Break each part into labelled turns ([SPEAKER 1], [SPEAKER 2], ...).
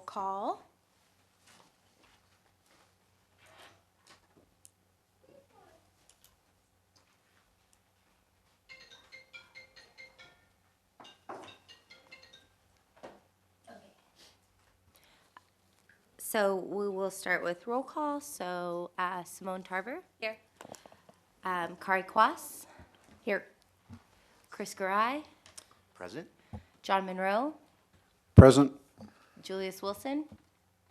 [SPEAKER 1] call.
[SPEAKER 2] So we will start with roll call. So Simone Tarver.
[SPEAKER 1] Here.
[SPEAKER 2] Kari Kwas. Here. Chris Garai.
[SPEAKER 3] Present.
[SPEAKER 2] John Monroe.
[SPEAKER 4] Present.
[SPEAKER 2] Julius Wilson.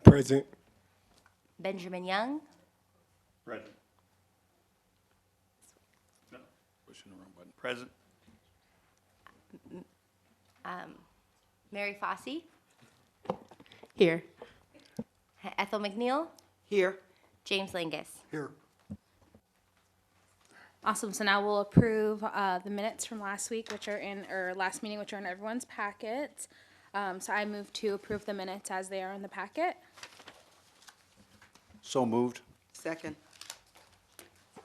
[SPEAKER 4] Present.
[SPEAKER 2] Benjamin Young.
[SPEAKER 5] Present. No. Pushing the wrong button. Present.
[SPEAKER 2] Mary Fossey.
[SPEAKER 1] Here.
[SPEAKER 2] Ethel McNeil.
[SPEAKER 3] Here.
[SPEAKER 2] James Lingus.
[SPEAKER 4] Here.
[SPEAKER 1] Awesome. So now we'll approve the minutes from last week, which are in, or last meeting, which are in everyone's packet. So I move to approve the minutes as they are in the packet.
[SPEAKER 4] So moved.
[SPEAKER 3] Second.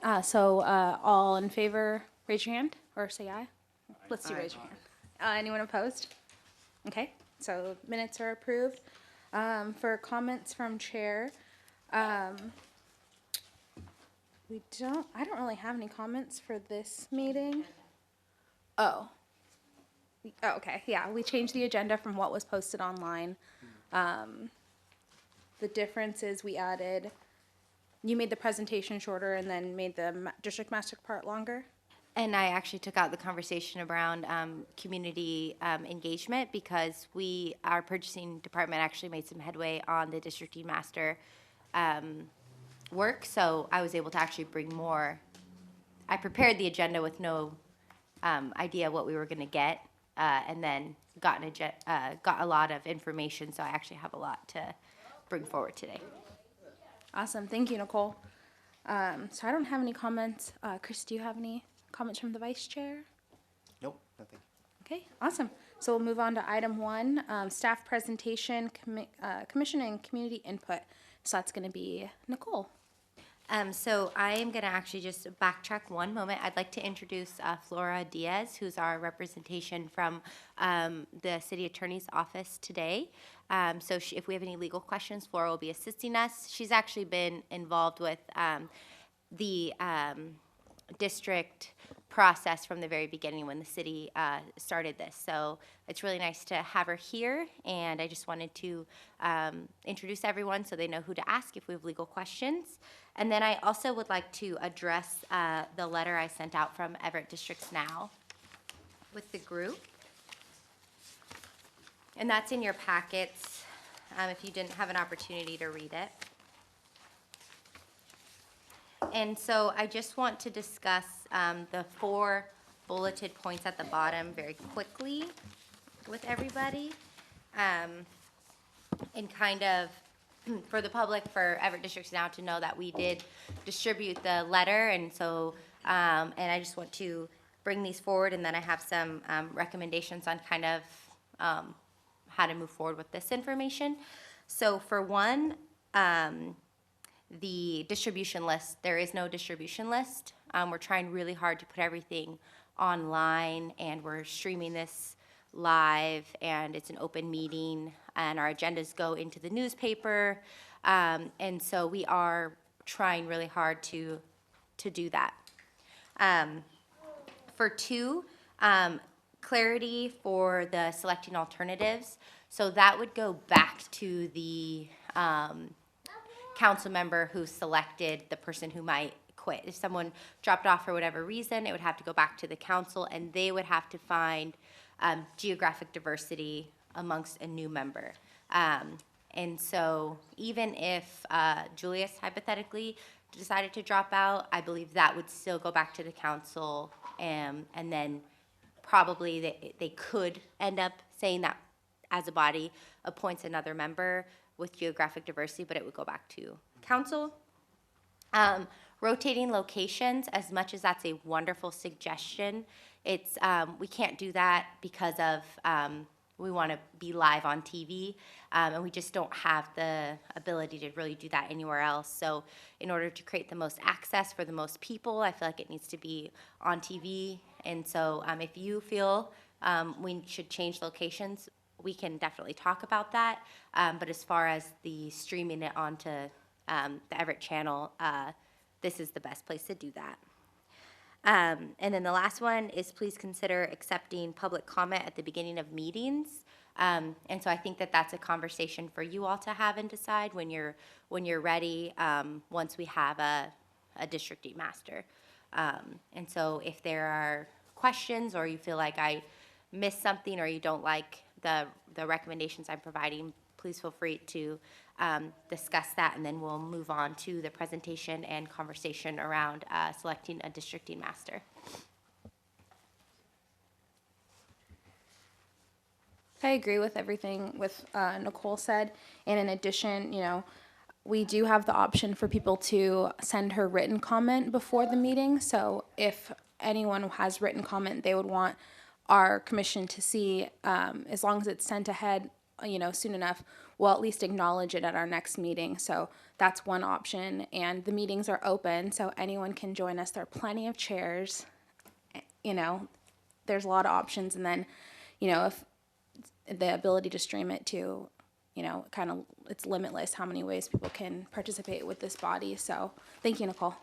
[SPEAKER 1] All in favor, raise your hand or say aye. Let's do
[SPEAKER 3] Aye.
[SPEAKER 1] raise your hand. Anyone opposed? Okay, so minutes are approved. For comments from chair, I don't really have any comments for this meeting. Oh. Okay, yeah, we changed the agenda from what was posted online. The difference is you made the presentation shorter and then made the district master part longer.
[SPEAKER 2] And I actually took out the conversation around community engagement because our purchasing department actually made some headway on the district deed master work. So I was able to actually bring more. I prepared the agenda with no idea what we were going to get, and then got a lot of information. So I actually have a lot to bring forward today.
[SPEAKER 1] Awesome, thank you, Nicole. So I don't have any comments. Chris, do you have any comments from the vice chair?
[SPEAKER 3] Nope, nothing.
[SPEAKER 1] Okay, awesome. So we'll move on to item 1, staff presentation, commission and community input. So that's gonna be Nicole.
[SPEAKER 2] So I am going to actually just backtrack one moment. I'd like to introduce Flora Diaz, who's our representation from the city attorney's office today. So if we have any legal questions, Flora will be assisting us. She's actually been involved with the district process from the very beginning when the city started this. So it's really nice to have her here, and I just wanted to introduce everyone so they know who to ask if we have legal questions. And then I also would like to address the letter I sent out from Everett Districts Now with the group. And that's in your packets if you didn't have an opportunity to read it. And so I just want to discuss the 4 bulleted points at the bottom very quickly with everybody. And kind of for the public, for Everett Districts Now to know that we did distribute the letter. And so, and I just want to bring these forward, and then I have some recommendations on kind of how to move forward with this information. So for one, the distribution list, there is no distribution list. We're trying really hard to put everything online, and we're streaming this live, and it's an open meeting, and our agendas go into the newspaper. And so we are trying really hard to do that. For 2, clarity for the selecting alternatives. So that would go back to the council member who selected the person who might quit. If someone dropped off for whatever reason, it would have to go back to the council, and they would have to find geographic diversity amongst a new member. And so even if Julius hypothetically decided to drop out, I believe that would still go back to the council, and then probably they could end up saying that as a body appoints another member with geographic diversity, but it would go back to council. Rotating locations, as much as that's a wonderful suggestion, it's we can't do that because of we want to be live on TV, and we just don't have the ability to really do that anywhere else. So in order to create the most access for the most people, I feel like it needs to be on TV. And so if you feel we should change locations, we can definitely talk about that. But as far as the streaming it onto the Everett channel, this is the best place to do that. And then the last one is please consider accepting public comment at the beginning of meetings. And so I think that that's a conversation for you all to have and decide when you're ready, once we have a districting master. And so if there are questions or you feel like I missed something or you don't like the recommendations I'm providing, please feel free to discuss that, and then we'll move on to the presentation and conversation around selecting a districting master.
[SPEAKER 1] I agree with everything with Nicole said. And in addition, we do have the option for people to send her written comment before the meeting. So if anyone has written comment they would want our commission to see, as long as it's sent ahead, soon enough, we'll at least acknowledge it at our next meeting. So that's one option. And the meetings are open, so anyone can join us. There are plenty of chairs. There's a lot of options. And then, if the ability to stream it too, it's limitless how many ways people can participate with this body. So thank you, Nicole.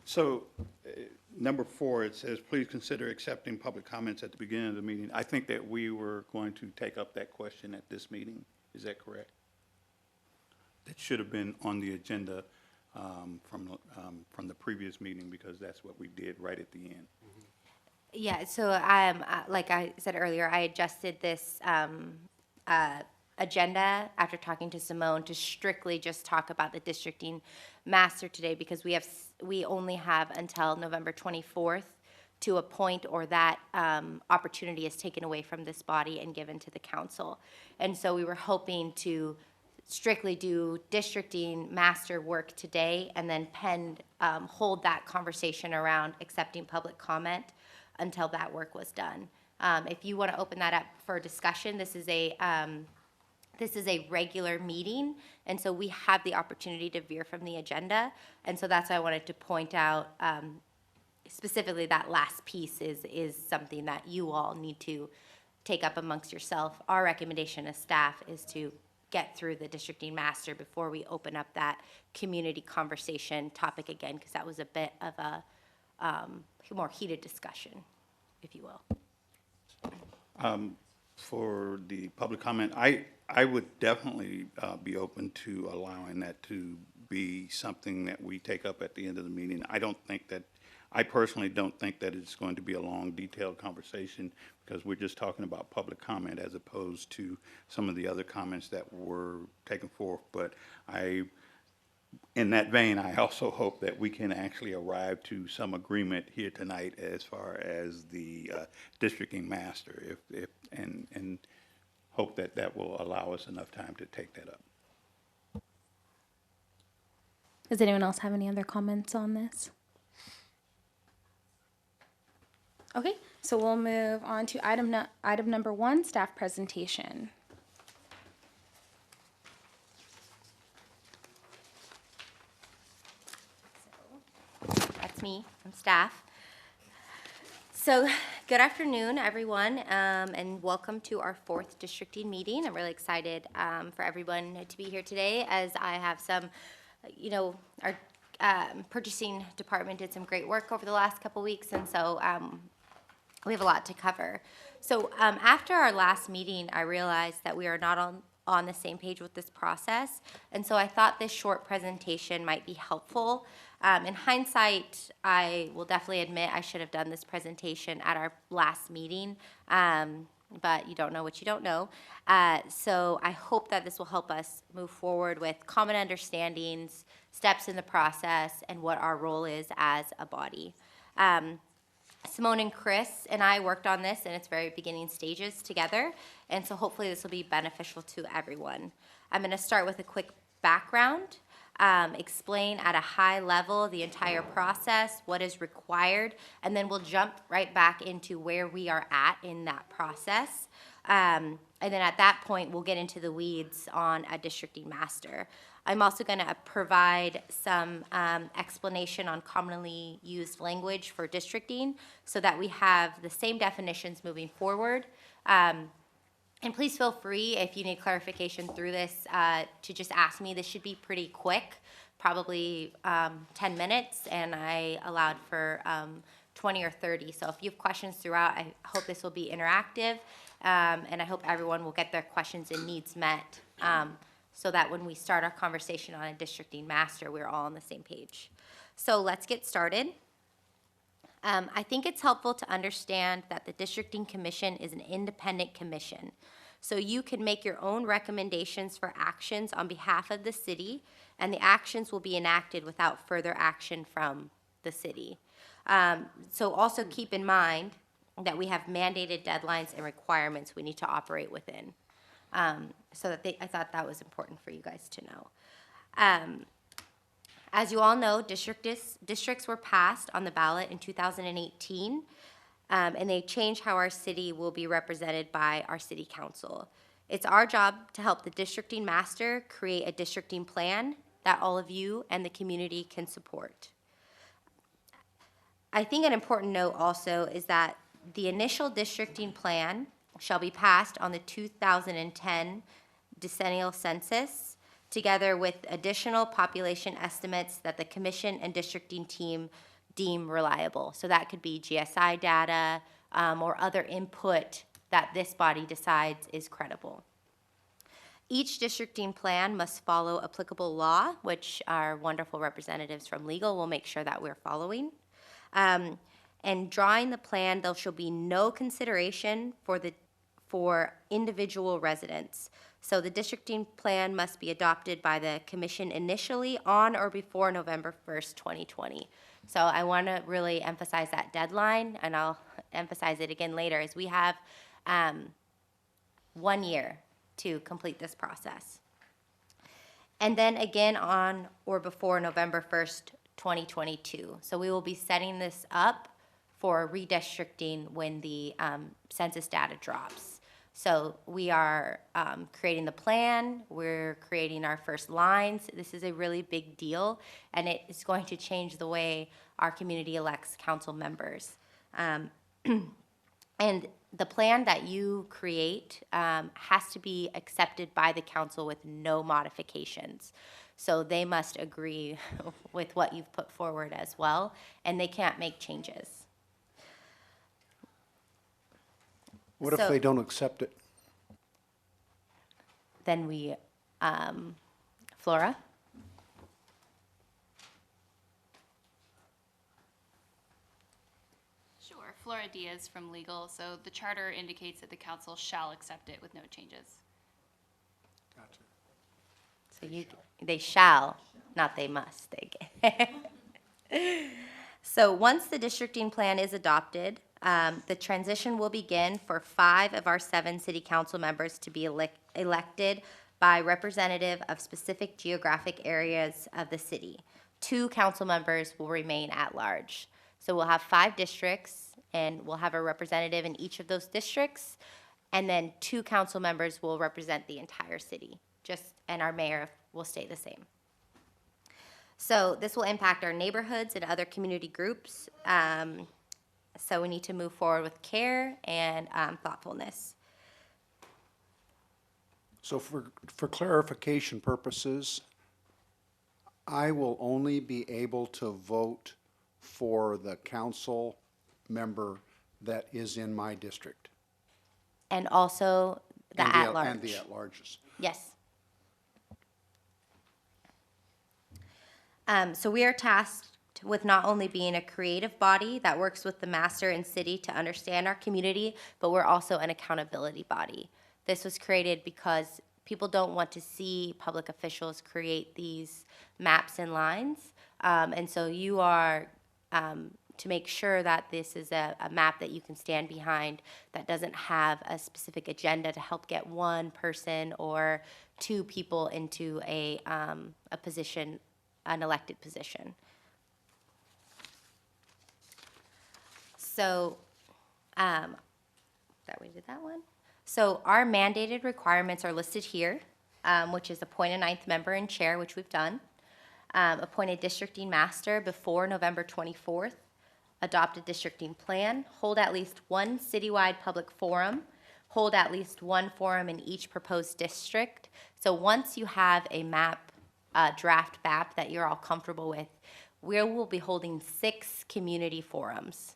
[SPEAKER 5] So, number 4, it says, please consider accepting public comments at the beginning of the meeting. I think that we were going to take up that question at this meeting. Is that correct? That should have been on the agenda from the previous meeting, because that's what we did right at the end.
[SPEAKER 2] Yeah, so like I said earlier, I adjusted this agenda after talking to Simone to strictly just talk about the districting master today, because we only have until November 24th to appoint, or that opportunity is taken away from this body and given to the council. And so we were hoping to strictly do districting master work today, and then hold that conversation around accepting public comment until that work was done. If you want to open that up for discussion, this is a regular meeting, and so we have the opportunity to veer from the agenda. And so that's why I wanted to point out specifically that last piece is something that you all need to take up amongst yourself. Our recommendation as staff is to get through the districting master before we open up that community conversation topic again, because that was a bit of a more heated discussion, if you will.
[SPEAKER 5] For the public comment, I would definitely be open to allowing that to be something that we take up at the end of the meeting. I personally don't think that it's going to be a long, detailed conversation, because we're just talking about public comment as opposed to some of the other comments that were taken forth. But in that vein, I also hope that we can actually arrive to some agreement here tonight as far as the districting master, and hope that that will allow us enough time to take that up.
[SPEAKER 1] Does anyone else have any other comments on this? Okay, so we'll move on to item number 1, staff presentation.
[SPEAKER 2] That's me, I'm staff. So, good afternoon, everyone, and welcome to our 4th districting meeting. I'm really excited for everyone to be here today, as I have some, our purchasing department did some great work over the last couple weeks, and so we have a lot to cover. So after our last meeting, I realized that we are not on the same page with this process, and so I thought this short presentation might be helpful. In hindsight, I will definitely admit I should have done this presentation at our last meeting, but you don't know what you don't know. So I hope that this will help us move forward with common understandings, steps in the process, and what our role is as a body. Simone and Chris and I worked on this in its very beginning stages together, and so hopefully this will be beneficial to everyone. I'm going to start with a quick background, explain at a high level the entire process, what is required, and then we'll jump right back into where we are at in that process. And then at that point, we'll get into the weeds on a districting master. I'm also going to provide some explanation on commonly used language for districting so that we have the same definitions moving forward. And please feel free, if you need clarification through this, to just ask me. This should be pretty quick, probably 10 minutes, and I allowed for 20 or 30. So if you have questions throughout, I hope this will be interactive, and I hope everyone will get their questions and needs met, so that when we start our conversation on a districting master, we're all on the same page. So let's get started. I think it's helpful to understand that the Districting Commission is an independent commission. So you can make your own recommendations for actions on behalf of the city, and the actions will be enacted without further action from the city. So also keep in mind that we have mandated deadlines and requirements we need to operate within. So that I thought that was important for you guys to know. As you all know, districts were passed on the ballot in 2018, and they change how our city will be represented by our city council. It's our job to help the districting master create a districting plan that all of you and the community can support. I think an important note also is that the initial districting plan shall be passed on the 2010 decennial census, together with additional population estimates that the commission and districting team deem reliable. So that could be GSI data or other input that this body decides is credible. Each districting plan must follow applicable law, which our wonderful representatives from legal will make sure that we're following. And drawing the plan, there shall be no consideration for individual residents. So the districting plan must be adopted by the commission initially on or before November 1st, 2020. So I want to really emphasize that deadline, and I'll emphasize it again later, is we have 1 year to complete this process. And then again on or before November 1st, 2022. So we will be setting this up for redistricting when the census data drops. So we are creating the plan, we're creating our first lines. This is a really big deal, and it is going to change the way our community elects council members. And the plan that you create has to be accepted by the council with no modifications. So they must agree with what you've put forward as well, and they can't make changes.
[SPEAKER 4] What if
[SPEAKER 2] So-
[SPEAKER 4] they don't accept it?
[SPEAKER 2] Then we, Flora?
[SPEAKER 6] Sure. Flora Diaz from Legal. So the charter indicates that the council shall accept it with no changes.
[SPEAKER 2] So they shall, not they must. So once the districting plan is adopted, the transition will begin for 5 of our 7 city council members to be elected by representative of specific geographic areas of the city. 2 council members will remain at large. So we'll have 5 districts, and we'll have a representative in each of those districts, and then 2 council members will represent the entire city, and our mayor will stay the same. So this will impact our neighborhoods and other community groups. So we need to move forward with care and thoughtfulness.
[SPEAKER 4] So for clarification purposes, I will only be able to vote for the council member that is in my district.
[SPEAKER 2] And also the
[SPEAKER 4] And
[SPEAKER 2] at-large.
[SPEAKER 4] And the at-larges.
[SPEAKER 2] Yes. So we are tasked with not only being a creative body that works with the master and city to understand our community, but we're also an accountability body. This was created because people don't want to see public officials create these maps and lines. And so you are to make sure that this is a map that you can stand behind, that doesn't have a specific agenda to help get one person or 2 people into a position, an elected position. So, that we did that one. So our mandated requirements are listed here. which is appoint a ninth member and chair, which we've done. Appoint a districting master before November 24th. Adopt a districting plan. Hold at least one citywide public forum. Hold at least one forum in each proposed district. So once you have a map, draft map that you're all comfortable with, we will be holding 6 community forums.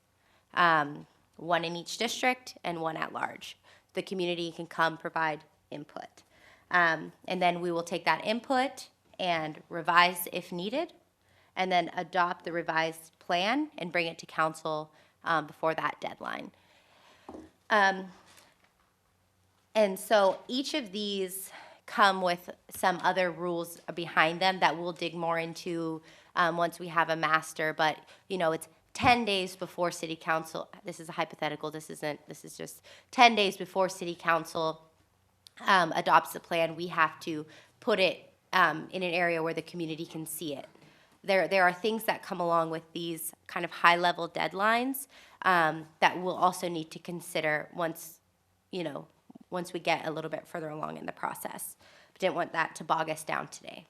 [SPEAKER 2] One in each district and one at large. The community can come provide input. And then we will take that input and revise if needed, and then adopt the revised plan and bring it to council before that deadline. And so each of these come with some other rules behind them that we'll dig more into once we have a master, but it's 10 days before city council. This is a hypothetical, this is just 10 days before city council adopts the plan. We have to put it in an area where the community can see it. There are things that come along with these kind of high-level deadlines that we'll also need to consider once we get a little bit further along in the process. But didn't want that to bog us down today.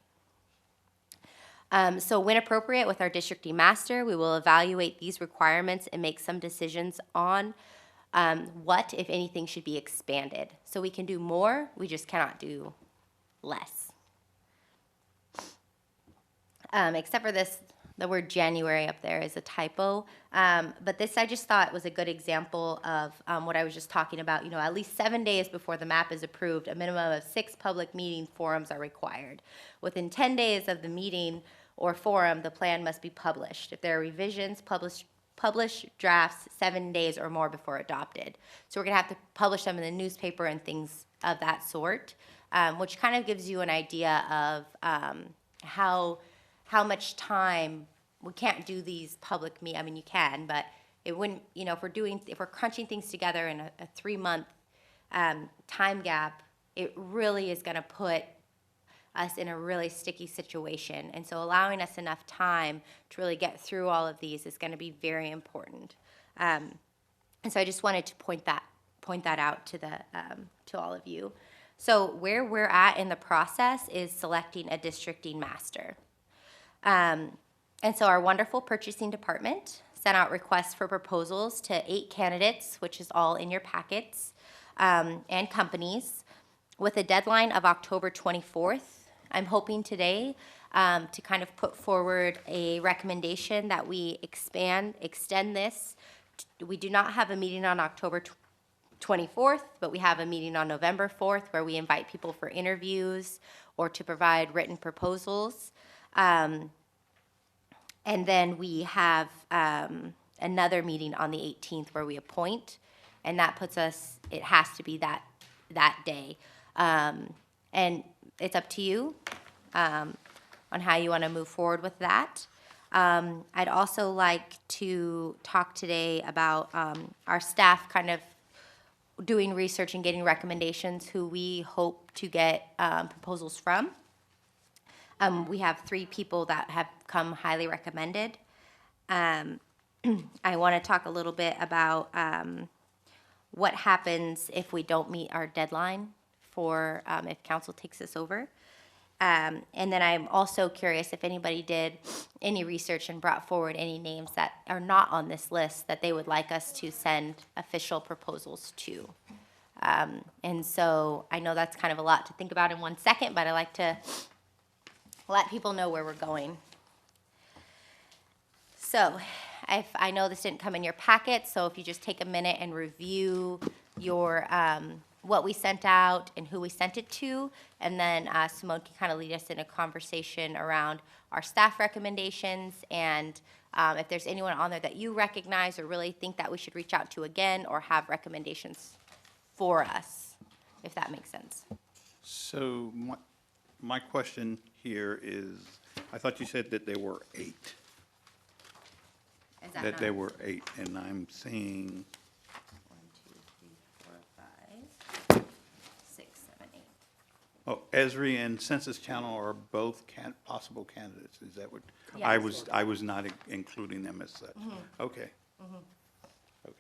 [SPEAKER 2] So when appropriate with our districting master, we will evaluate these requirements and make some decisions on what, if anything, should be expanded. So we can do more, we just cannot do less. Except for this, the word January up there is a typo. But this I just thought was a good example of what I was just talking about. At least 7 days before the map is approved, a minimum of 6 public meeting forums are required. Within 10 days of the meeting or forum, the plan must be published. If there are revisions, publish drafts 7 days or more before adopted. So we're gonna have to publish them in the newspaper and things of that sort, which kind of gives you an idea of how much time. We can't do these public I mean, you can, but it wouldn't, if we're crunching things together in a 3-month time gap, it really is gonna put us in a really sticky situation. And so allowing us enough time to really get through all of these is gonna be very important. And so I just wanted to point that out to all of you. So where we're at in the process is selecting a districting master. And so our wonderful purchasing department sent out requests for proposals to 8 candidates, which is all in your packets, and companies, with a deadline of October 24th. I'm hoping today to kind of put forward a recommendation that we extend this. We do not have a meeting on October 24th, but we have a meeting on November 4th where we invite people for interviews or to provide written proposals. And then we have another meeting on the 18th where we appoint, and that puts us, it has to be that day. And it's up to you on how you want to move forward with that. I'd also like to talk today about our staff kind of doing research and getting recommendations who we hope to get proposals from. We have 3 people that have come highly recommended. I want to talk a little bit about what happens if we don't meet our deadline for if council takes this over. And then I'm also curious if anybody did any research and brought forward any names that are not on this list that they would like us to send official proposals to. And so I know that's kind of a lot to think about in 1 second, but I like to let people know where we're going. So I know this didn't come in your packet, so if you just take a minute and review your what we sent out and who we sent it to, and then Simone can kind of lead us in a conversation around our staff recommendations, and if there's anyone on there that you recognize or really think that we should reach out to again or have recommendations for us, if that makes sense.
[SPEAKER 5] So my question here is, I thought you said that there were 8.
[SPEAKER 2] Is that
[SPEAKER 5] That
[SPEAKER 2] not?
[SPEAKER 5] there were 8, and I'm seeing,
[SPEAKER 2] 1, 2, 3, 4, 5, 6, 7, 8.
[SPEAKER 5] oh, Esri and Census Channel are both possible candidates. Is that what?
[SPEAKER 2] Yes.
[SPEAKER 5] I was not including them as such. Okay. Okay.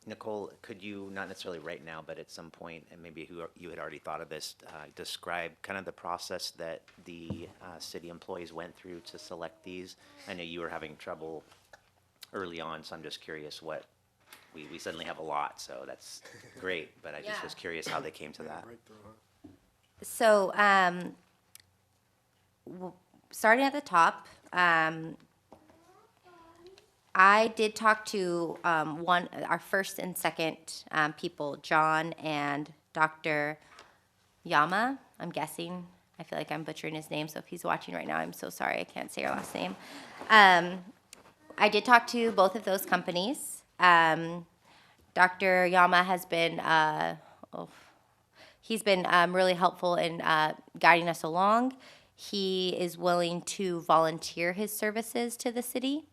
[SPEAKER 3] Nicole, could you, not necessarily right now, but at some point, and maybe you had already thought of this, describe kind of the process that the city employees went through to select these? I know you were having trouble early on, so I'm just curious what, we suddenly have a lot, so that's great, but I just
[SPEAKER 2] Yeah.
[SPEAKER 3] was curious how they came to that.
[SPEAKER 2] So, starting at the top, I did talk to our first and second people, John and Dr. Yama. I'm guessing. I feel like I'm butchering his name, so if he's watching right now, I'm so sorry. I can't say your last name. I did talk to both of those companies. Dr. Yama has been he's been really helpful in guiding us along. He is willing to volunteer his services to the city.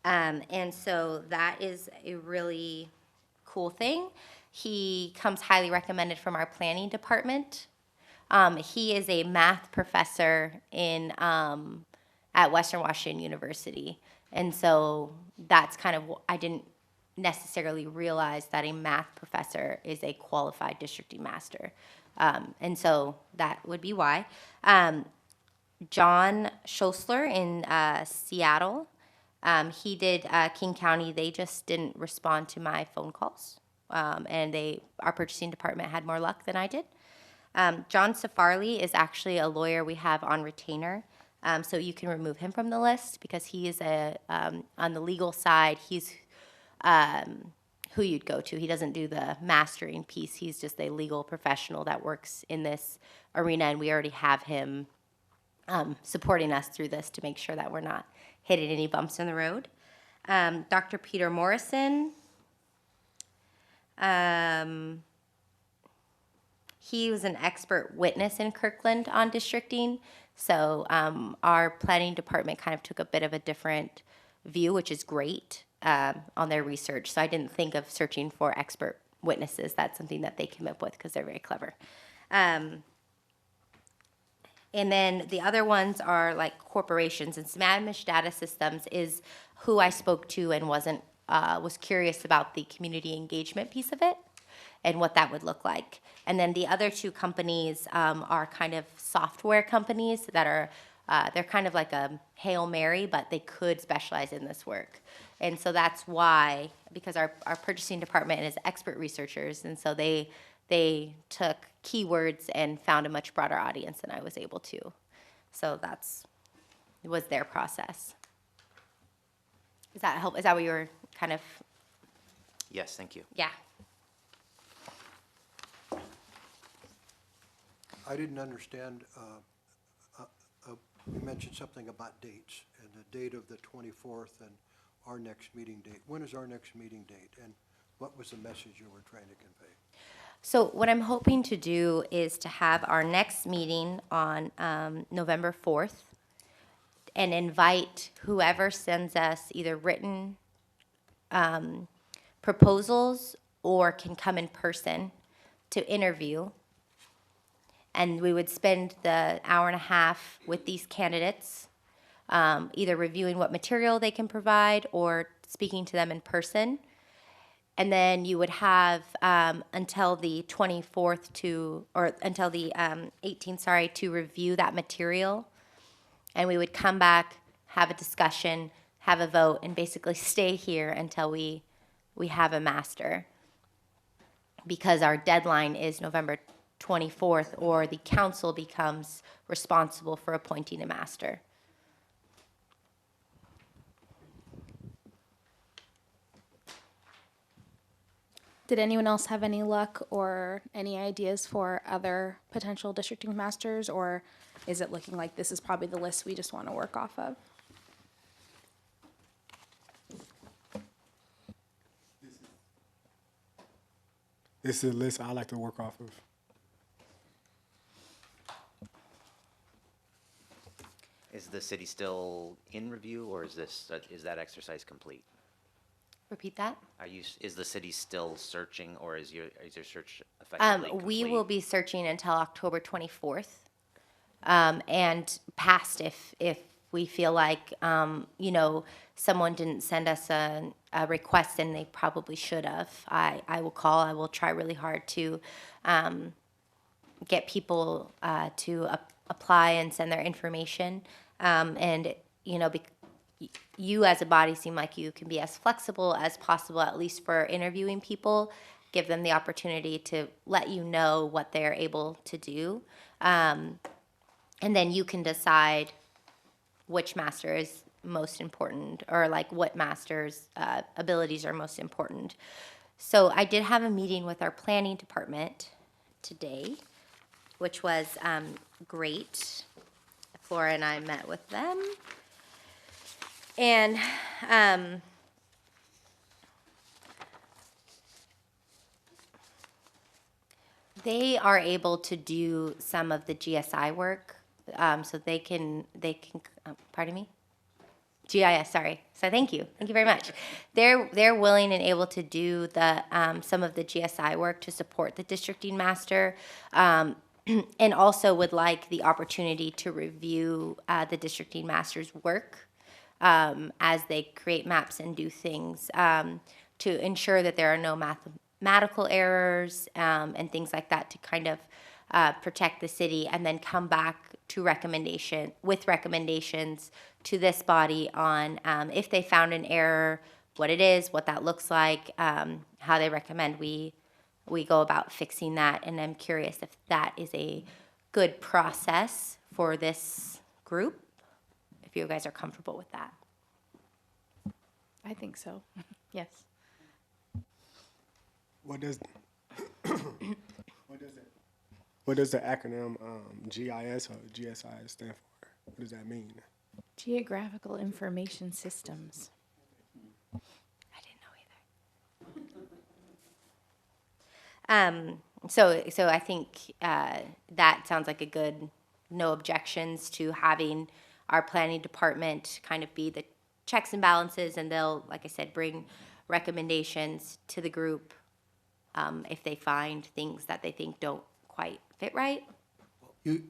[SPEAKER 2] And so that is a really cool thing. He comes highly recommended from our planning department. He is a math professor at Western Washington University. And so that's kind of, I didn't necessarily realize that a math professor is a qualified districting master. And so that would be why. John Schosler in Seattle, he did King County. They just didn't respond to my phone calls. And our purchasing department had more luck than I did. John Safarli is actually a lawyer we have on retainer. So you can remove him from the list because he is on the legal side, he's who you'd go to. He doesn't do the mastering piece. He's just a legal professional that works in this arena, and we already have him supporting us through this to make sure that we're not hitting any bumps in the road. Dr. Peter Morrison. He was an expert witness in Kirkland on districting. So our planning department kind of took a bit of a different view, which is great, on their research. So I didn't think of searching for expert witnesses. That's something that they came up with because they're very clever. And then the other ones are like corporations, and Sammamish Data Systems is who I spoke to and was curious about the community engagement piece of it and what that would look like. And then the other two companies are kind of software companies that are, they're kind of like a Hail Mary, but they could specialize in this work. And so that's why, because our purchasing department is expert researchers, and so they took keywords and found a much broader audience than I was able to. So it was their process. Does that help? Is that what you were kind of,
[SPEAKER 3] Yes, thank you.
[SPEAKER 2] yeah.
[SPEAKER 7] I didn't understand, you mentioned something about dates, and the date of the 24th and our next meeting date. When is our next meeting date, and what was the message you were trying to convey?
[SPEAKER 2] So what I'm hoping to do is to have our next meeting on November 4th and invite whoever sends us either written proposals or can come in person to interview. And we would spend the hour and a half with these candidates, either reviewing what material they can provide or speaking to them in person. And then you would have until the 24th until the 18th, to review that material. And we would come back, have a discussion, have a vote, and basically stay here until we have a master. Because our deadline is November 24th, or the council becomes responsible for appointing a master.
[SPEAKER 1] Did anyone else have any luck or any ideas for other potential districting masters, or is it looking like this is probably the list we just want to work off of?
[SPEAKER 8] This is a list I like to work off of.
[SPEAKER 3] Is the city still in review, or is that exercise complete?
[SPEAKER 2] Repeat that.
[SPEAKER 3] Is the city still searching, or is your search effectively complete?
[SPEAKER 2] We will be searching until October 24th, and past if we feel like, someone didn't send us a request and they probably should have, I will try really hard to get people to apply and send their information. And, you as a body seem like you can be as flexible as possible, at least for interviewing people, give them the opportunity to let you know what they're able to do. And then you can decide which master is most important, or like what master's abilities are most important. So I did have a meeting with our planning department today, which was great. Flora and I met with them. And they are able to do some of the GSI work, so they can, pardon me? GIS, sorry. So thank you very much. They're willing and able to do the some of the GSI work to support the districting master, and also would like the opportunity to review the districting master's work as they create maps and do things to ensure that there are no mathematical errors and things like that, to kind of protect the city, and then come back to recommendations to this body on if they found an error, what it is, what that looks like, how they recommend we go about fixing that. And I'm curious if that is a good process for this group, if you guys are comfortable with that.
[SPEAKER 9] I think so. Yes.
[SPEAKER 8] What does what does the acronym GIS or GSI stand for? What does that mean?
[SPEAKER 9] Geographical Information Systems.
[SPEAKER 2] I didn't know either. So I think that sounds like a good, no objections to having our planning department kind of be the checks and balances, and they'll, like I said, bring recommendations to the group if they find things that they think don't quite fit right.
[SPEAKER 4] You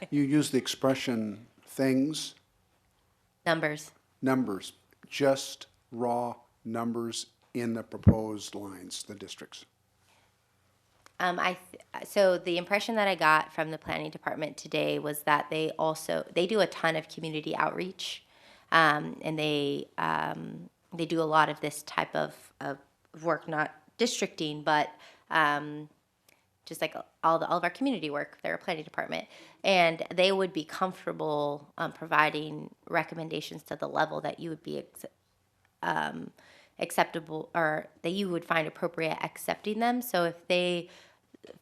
[SPEAKER 4] use the expression things,
[SPEAKER 2] Numbers.
[SPEAKER 4] numbers, just raw numbers in the proposed lines, the districts.
[SPEAKER 2] So the impression that I got from the planning department today was that they do a ton of community outreach, and they do a lot of this type of work, not districting, but just like all of our community work. They're a planning department, and they would be comfortable providing recommendations to the level that you would be acceptable, or that you would find appropriate accepting them. So if they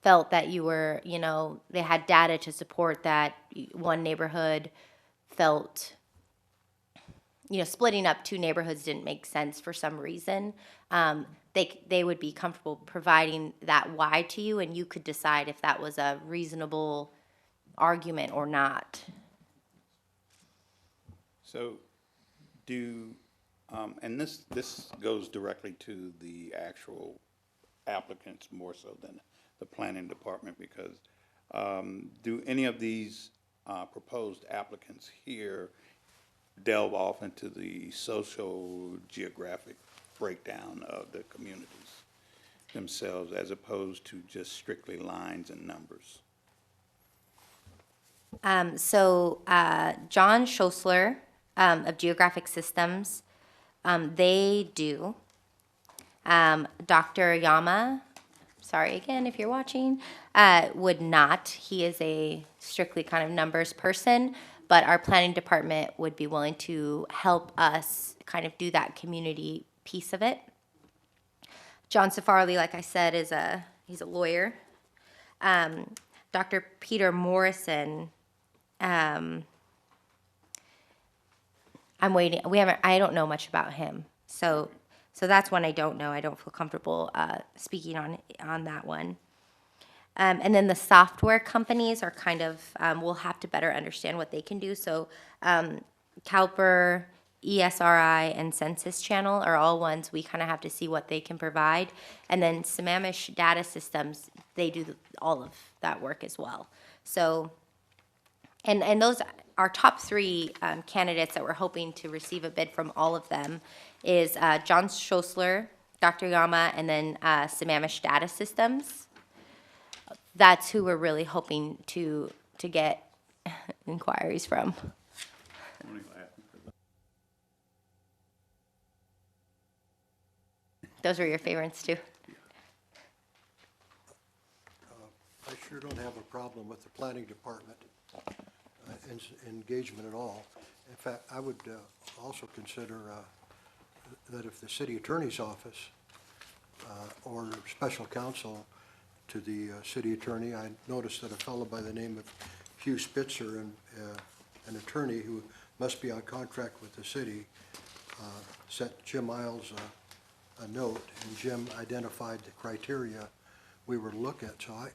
[SPEAKER 2] felt that you were, they had data to support that one neighborhood felt, splitting up two neighborhoods didn't make sense for some reason, they would be comfortable providing that why to you, and you could decide if that was a reasonable argument or not.
[SPEAKER 5] So and this goes directly to the actual applicants more so than the planning department, because do any of these proposed applicants here delve off into the socio-geographic breakdown of the communities themselves, as opposed to just strictly lines and numbers?
[SPEAKER 2] So John Schossler of Geographic Systems, they do. Dr. Yama, sorry again if you're watching, would not. He is a strictly kind of numbers person, but our planning department would be willing to help us kind of do that community piece of it. John Safarli, like I said, he's a lawyer. Dr. Peter Morrison, I'm waiting. I don't know much about him, so that's one I don't know. I don't feel comfortable speaking on that one. And then the software companies are kind of, we'll have to better understand what they can do. So CalPER, ESRI, and Census Channel are all ones we kind of have to see what they can provide. And then Sammamish Data Systems, they do all of that work as well. So And those, our top three candidates that we're hoping to receive a bid from all of them is John Schossler, Dr. Yama, and then Sammamish Data Systems. That's who we're really hoping to get inquiries from. Those were your favorites too.
[SPEAKER 7] I sure don't have a problem with the planning department engagement at all. In fact, I would also consider that if the city attorney's office or special counsel to the city attorney, I noticed that a fellow by the name of Hugh Spitzer, an attorney who must be on contract with the city, sent Jim Isles a note, and Jim identified the criteria we were to look at. So I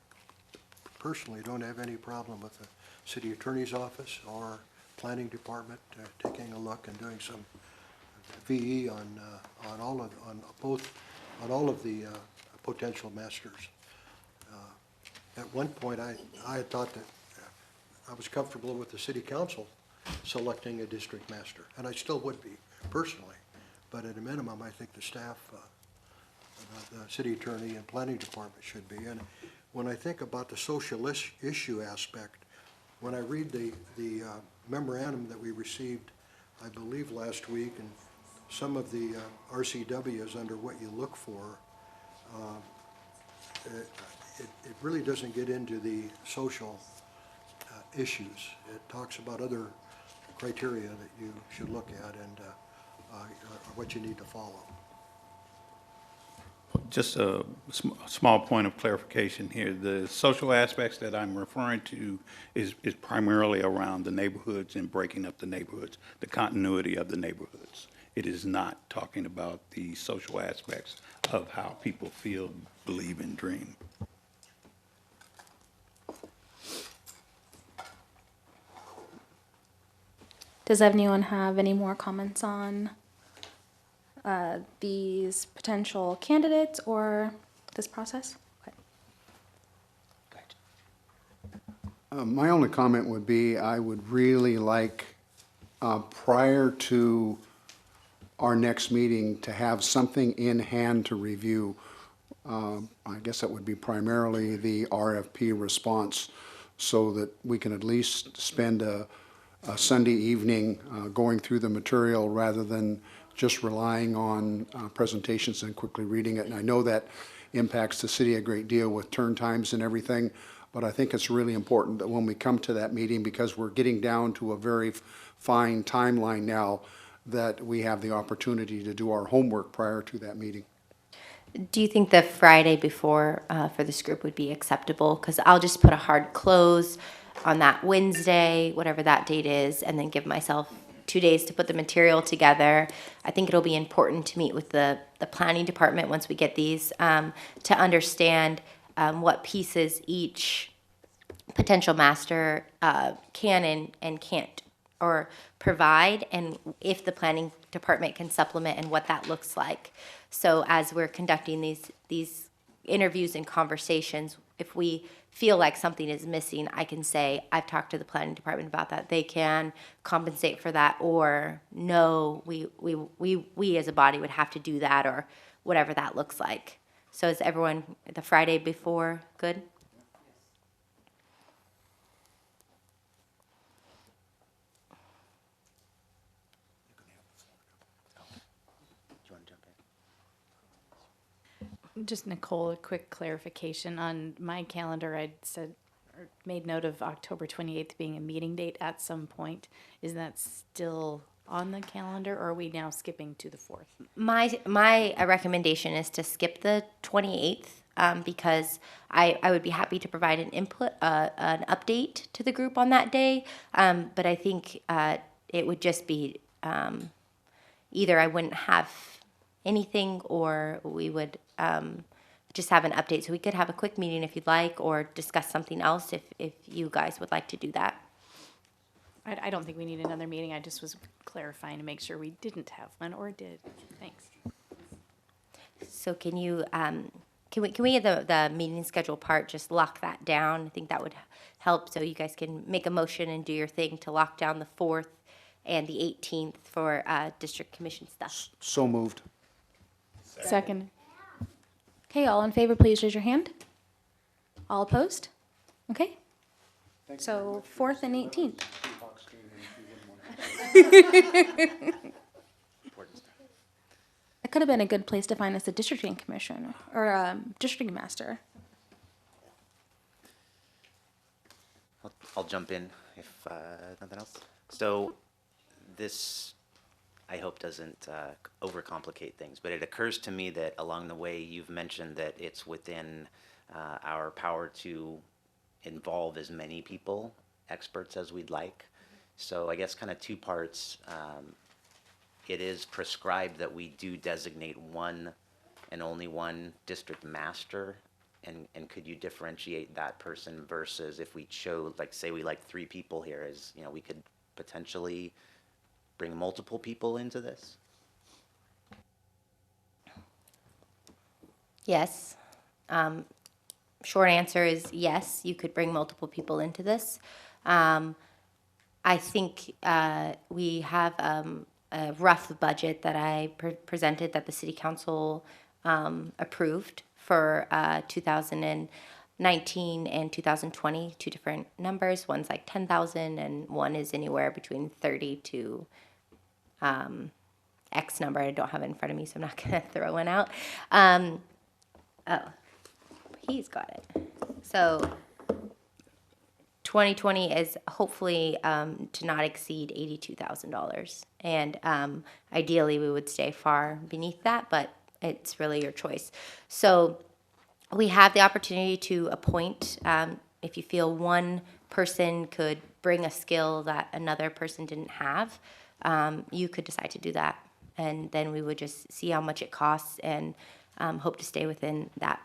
[SPEAKER 7] personally don't have any problem with the city attorney's office or planning department taking a look and doing some VE on all of the potential masters. At one point, I had thought that I was comfortable with the city council selecting a district master, and I still would be personally. But at a minimum, I think the staff, the city attorney and planning department should be. And when I think about the social issue aspect, when I read the memorandum that we received, I believe last week, and some of the RCWs under what you look for, it really doesn't get into the social issues. It talks about other criteria that you should look at and what you need to follow.
[SPEAKER 5] Just a small point of clarification here. The social aspects that I'm referring to is primarily around the neighborhoods and breaking up the neighborhoods, the continuity of the neighborhoods. It is not talking about the social aspects of how people feel, believe, and dream.
[SPEAKER 1] Does anyone have any more comments on these potential candidates or this process? Okay.
[SPEAKER 4] My only comment would be, I would really like, prior to our next meeting, to have something in hand to review. I guess that would be primarily the RFP response, so that we can at least spend a Sunday evening going through the material rather than just relying on presentations and quickly reading it. And I know that impacts the city a great deal with turn times and everything, but I think it's really important that when we come to that meeting, because we're getting down to a very fine timeline now, that we have the opportunity to do our homework prior to that meeting.
[SPEAKER 2] Do you think the Friday before for this group would be acceptable? Because I'll just put a hard close on that Wednesday, whatever that date is, and then give myself 2 days to put the material together. I think it'll be important to meet with the planning department once we get these to understand what pieces each potential master can and can't or provide, and if the planning department can supplement and what that looks like. So as we're conducting these interviews and conversations, if we feel like something is missing, I can say, I've talked to the planning department about that. They can compensate for that, or no, we as a body would have to do that, or whatever that looks like. So is everyone the Friday before good?
[SPEAKER 3] Do you want to jump in?
[SPEAKER 9] Just Nicole, a quick clarification. On my calendar, I'd said, or made note of October 28th being a meeting date at some point. Is that still on the calendar, or are we now skipping to the 4th?
[SPEAKER 2] My recommendation is to skip the 28th because I would be happy to provide an update to the group on that day. But I think it would just be either I wouldn't have anything, or we would just have an update. So we could have a quick meeting if you'd like, or discuss something else if you guys would like to do that.
[SPEAKER 9] I don't think we need another meeting. I just was clarifying to make sure we didn't have one or did. Thanks.
[SPEAKER 2] So can you can we at the meeting schedule part, just lock that down? I think that would help, so you guys can make a motion and do your thing to lock down the 4th and the 18th for district commission stuff.
[SPEAKER 4] So moved.
[SPEAKER 9] Second.
[SPEAKER 1] Okay, all in favor, please raise your hand. All opposed? Okay. So 4th and 18th. It could have been a good place to find us a districting commission or a districting master.
[SPEAKER 3] I'll jump in if nothing else. So this, I hope, doesn't overcomplicate things, but it occurs to me that along the way you've mentioned that it's within our power to involve as many people, experts, as we'd like. So I guess kind of two parts. It is prescribed that we do designate one and only one district master. And could you differentiate that person versus if we chose, like, say we like 3 people here, is, you know, we could potentially bring multiple people into this?
[SPEAKER 2] Yes. Short answer is yes, you could bring multiple people into this. I think we have a rough budget that I presented that the city council approved for 2019 and 2020, 2 different numbers. One's like 10,000 and one is anywhere between 30 to X number. I don't have it in front of me, so I'm not going to throw one out. Oh, he's got it. So 2020 is hopefully to not exceed $82,000. And ideally, we would stay far beneath that, but it's really your choice. So we have the opportunity to appoint, if you feel one person could bring a skill that another person didn't have, you could decide to do that. And then we would just see how much it costs and hope to stay within that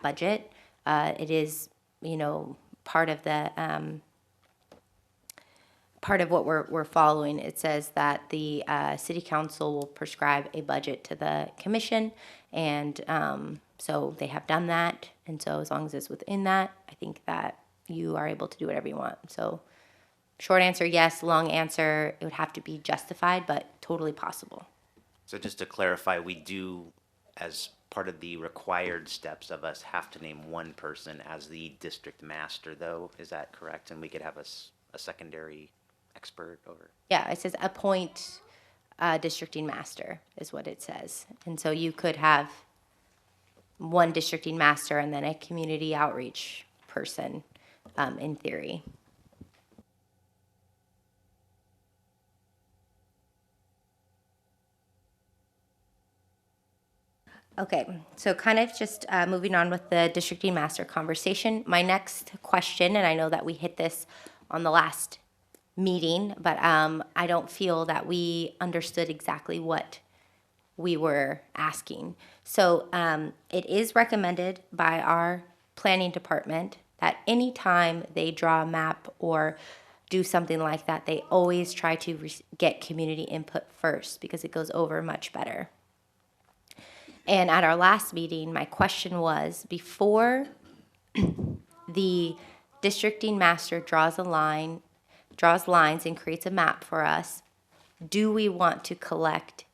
[SPEAKER 2] budget. It is, you know, part of the part of what we're following. It says that the city council will prescribe a budget to the commission, and so they have done that. And so as long as it's within that, I think that you are able to do whatever you want. So short answer, yes. Long answer, it would have to be justified, but totally possible.
[SPEAKER 3] So just to clarify, we do, as part of the required steps of us, have to name one person as the district master, though. Is that correct? And we could have a secondary expert over?
[SPEAKER 2] Yeah, it says appoint districting master is what it says. And so you could have one districting master and then a community outreach person in theory. Okay, so kind of just moving on with the districting master conversation. My next question, and I know that we hit this on the last meeting, but I don't feel that we understood exactly what we were asking. So it is recommended by our planning department that anytime they draw a map or do something like that, they always try to get community input first because it goes over much better. And at our last meeting, my question was, before the districting master draws lines and creates a map for us, do we want to collect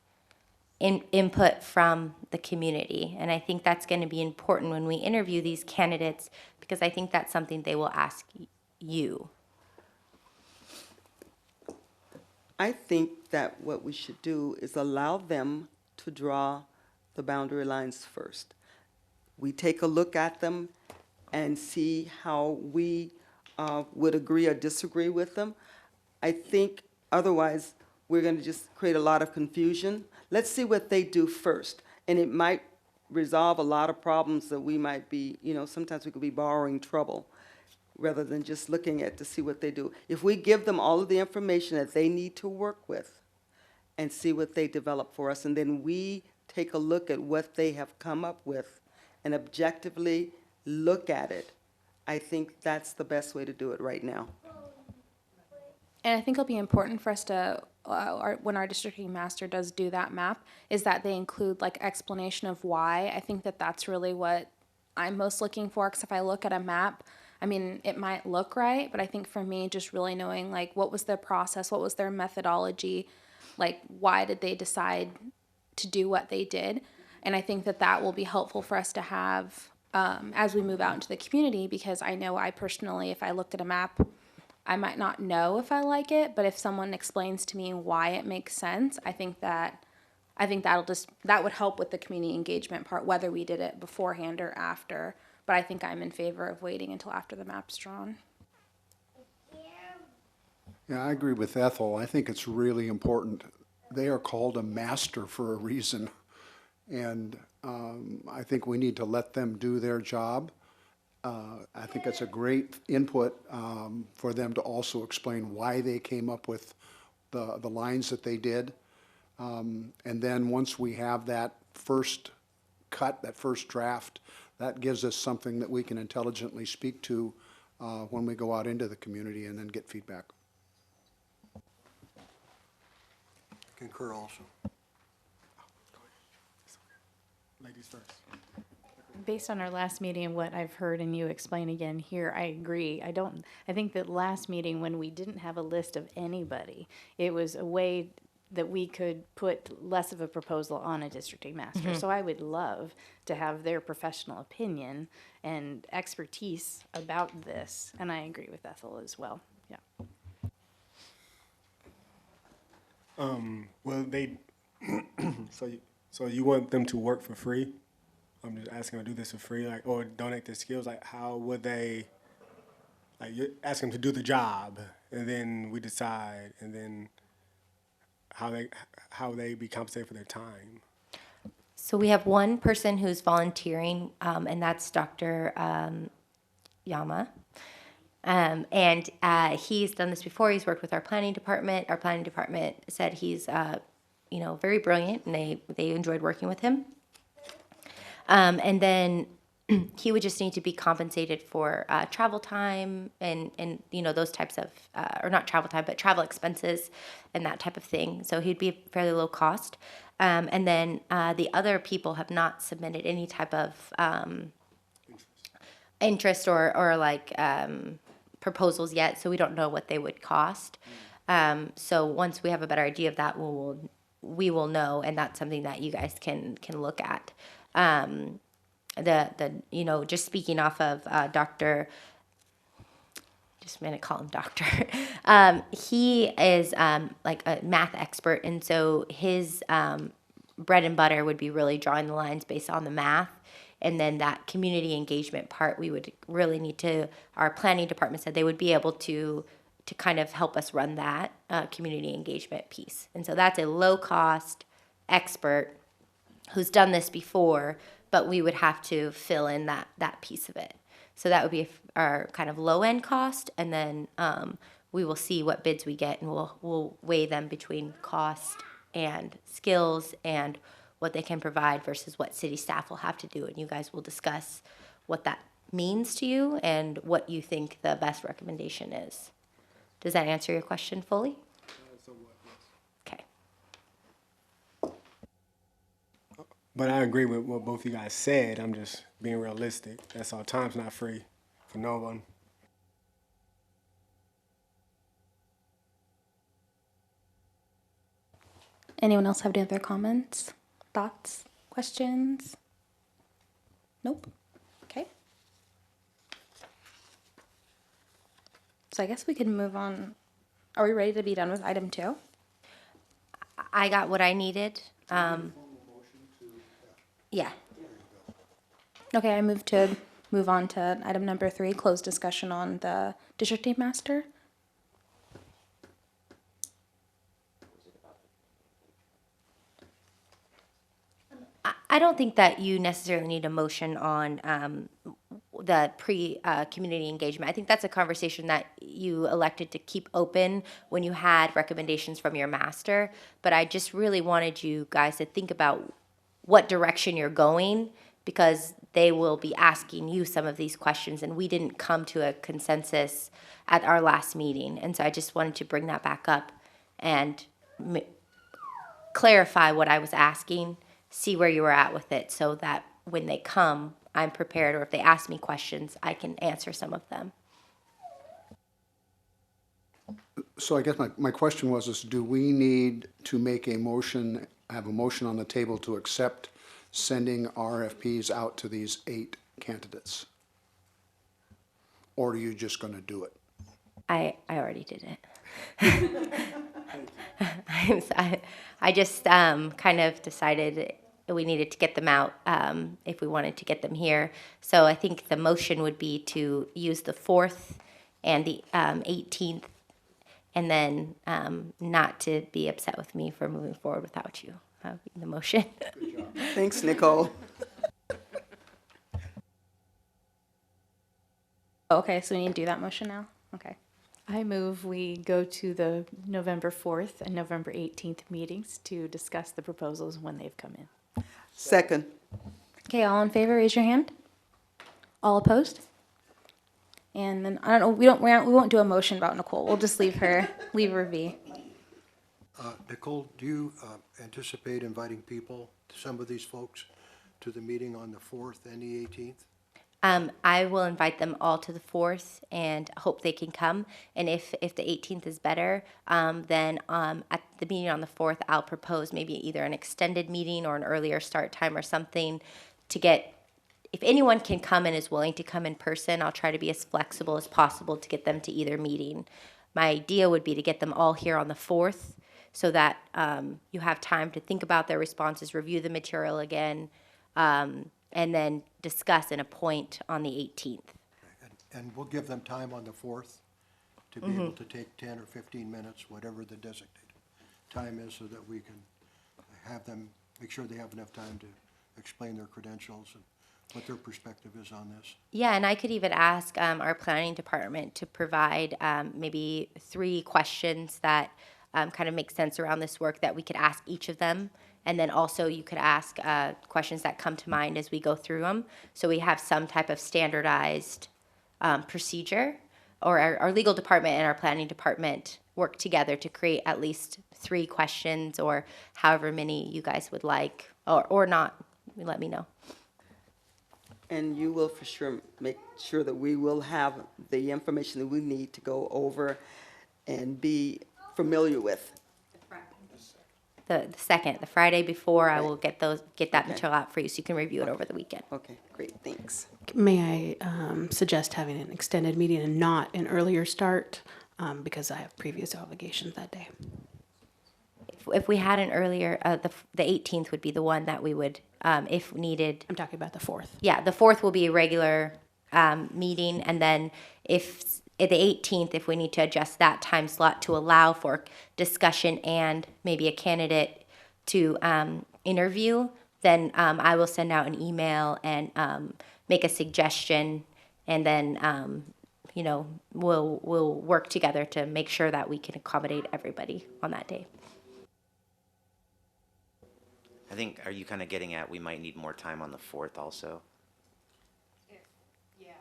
[SPEAKER 2] input from the community? And I think that's going to be important when we interview these candidates, because I think that's something they will ask you.
[SPEAKER 10] I think that what we should do is allow them to draw the boundary lines first. We take a look at them and see how we would agree or disagree with them. I think otherwise we're going to just create a lot of confusion. Let's see what they do first, and it might resolve a lot of problems that we might be, you know, sometimes we could be borrowing trouble rather than just looking at to see what they do. If we give them all of the information that they need to work with and see what they develop for us, and then we take a look at what they have come up with and objectively look at it, I think that's the best way to do it right now.
[SPEAKER 1] And I think it'll be important for us to, when our districting master does do that map, is that they include like explanation of why. I think that that's really what I'm most looking for, because if I look at a map, I mean, it might look right, but I think for me, just really knowing like what was their process, what was their methodology, like why did they decide to do what they did, and I think that that will be helpful for us to have as we move out into the community, because I know I personally, if I looked at a map, I might not know if I like it, but if someone explains to me why it makes sense, I think that that would help with the community engagement part, whether we did it beforehand or after. But I think I'm in favor of waiting until after the map's drawn.
[SPEAKER 4] Yeah, I agree with Ethel. I think it's really important. They are called a master for a reason. And I think we need to let them do their job. I think it's a great input for them to also explain why they came up with the lines that they did. And then once we have that first cut, that first draft, that gives us something that we can intelligently speak to when we go out into the community and then get feedback.
[SPEAKER 7] Concur also.
[SPEAKER 8] Ladies first.
[SPEAKER 9] Based on our last meeting and what I've heard and you explain again here, I agree. I think that last meeting when we didn't have a list of anybody, it was a way that we could put less of a proposal on a districting master. So I would love to have their professional opinion and expertise about this. And I agree with Ethel as well. Yeah.
[SPEAKER 8] Well, so you want them to work for free? I'm just asking them to do this for free, like, or donate their skills. Like, how would they? Like, you ask them to do the job, and then we decide, and then how they be compensated for their time.
[SPEAKER 2] So we have one person who's volunteering, and that's Dr. Yama. And he's done this before. He's worked with our planning department. Our planning department said he's, very brilliant, and they enjoyed working with him. And then he would just need to be compensated for travel time and those types of, or not travel time, but travel expenses and that type of thing. So he'd be fairly low cost. And then the other people have not submitted any type of interest or like proposals yet, so we don't know what they would cost. So once we have a better idea of that, we will know, and that's something that you guys can look at. Just speaking off of Dr. Just a minute, call him doctor. He is like a math expert, and so his bread and butter would be really drawing the lines based on the math. And then that community engagement part, we would really need to, our planning department said they would be able to kind of help us run that community engagement piece. And so that's a low-cost expert who's done this before, but we would have to fill in that piece of it. So that would be our kind of low-end cost, and then we will see what bids we get, and we'll weigh them between cost and skills and what they can provide versus what city staff will have to do, and you guys will discuss what that means to you and what you think the best recommendation is. Does that answer your question fully? Okay.
[SPEAKER 8] But I agree with what both you guys said. I'm just being realistic. That's all. Time's not free for no one.
[SPEAKER 1] Anyone else have any other comments, thoughts, questions? Nope. Okay. So I guess we can move on. Are we ready to be done with item 2?
[SPEAKER 2] I got what I needed. Yeah.
[SPEAKER 1] Okay, I move to move on to item number 3, closed discussion on the district master.
[SPEAKER 2] I don't think that you necessarily need a motion on the community engagement. I think that's a conversation that you elected to keep open when you had recommendations from your master. But I just really wanted you guys to think about what direction you're going, because they will be asking you some of these questions, and we didn't come to a consensus at our last meeting. And so I just wanted to bring that back up and clarify what I was asking, see where you were at with it, so that when they come, I'm prepared, or if they ask me questions, I can answer some of them.
[SPEAKER 4] So I guess my question was, is do we need to make a motion, have a motion on the table to accept sending RFPs out to these 8 candidates? Or are you just going to do it?
[SPEAKER 2] I already did it. I just kind of decided we needed to get them out if we wanted to get them here. So I think the motion would be to use the 4th and the 18th, and then not to be upset with me for moving forward without you. That would be the motion.
[SPEAKER 10] Thanks, Nicole.
[SPEAKER 1] Okay, so we need to do that motion now? Okay.
[SPEAKER 9] I move we go to the November 4th and November 18th meetings to discuss the proposals when they've come in.
[SPEAKER 10] Second.
[SPEAKER 1] Okay, all in favor, raise your hand. All opposed? And then, I don't know, we won't do a motion about Nicole. We'll just leave her be.
[SPEAKER 7] Nicole, do you anticipate inviting people, some of these folks, to the meeting on the 4th and the 18th?
[SPEAKER 2] I will invite them all to the 4th and hope they can come. And if the 18th is better, then at the meeting on the 4th, I'll propose maybe either an extended meeting or an earlier start time or something to get, if anyone can come and is willing to come in person, I'll try to be as flexible as possible to get them to either meeting. My idea would be to get them all here on the 4th so that you have time to think about their responses, review the material again, and then discuss and appoint on the 18th.
[SPEAKER 7] And we'll give them time on the 4th to be able to take 10 or 15 minutes, whatever the designated time is, so that we can have them, make sure they have enough time to explain their credentials and what their perspective is on this.
[SPEAKER 2] Yeah, and I could even ask our planning department to provide maybe 3 questions that kind of make sense around this work that we could ask each of them. And then also you could ask questions that come to mind as we go through them. So we have some type of standardized procedure, or our legal department and our planning department work together to create at least 3 questions, or however many you guys would like, or not. Let me know.
[SPEAKER 10] And you will for sure make sure that we will have the information that we need to go over and be familiar with.
[SPEAKER 2] The 2nd, the Friday before, I
[SPEAKER 10] Right.
[SPEAKER 2] will get that
[SPEAKER 10] Okay.
[SPEAKER 2] material out for you so you can review it over the weekend.
[SPEAKER 10] Okay, great, thanks.
[SPEAKER 11] May I suggest having an extended meeting and not an earlier start, because I have previous obligations that day.
[SPEAKER 2] If we had an earlier, the 18th would be the one that we would, if needed.
[SPEAKER 11] I'm talking about the 4th.
[SPEAKER 2] Yeah, the 4th will be a regular meeting, and then if the 18th, if we need to adjust that time slot to allow for discussion and maybe a candidate to interview, then I will send out an email and make a suggestion, and then we'll work together to make sure that we can accommodate everybody on that day.
[SPEAKER 3] I think, are you kind of getting at, we might need more time on the 4th also?
[SPEAKER 6] Yeah.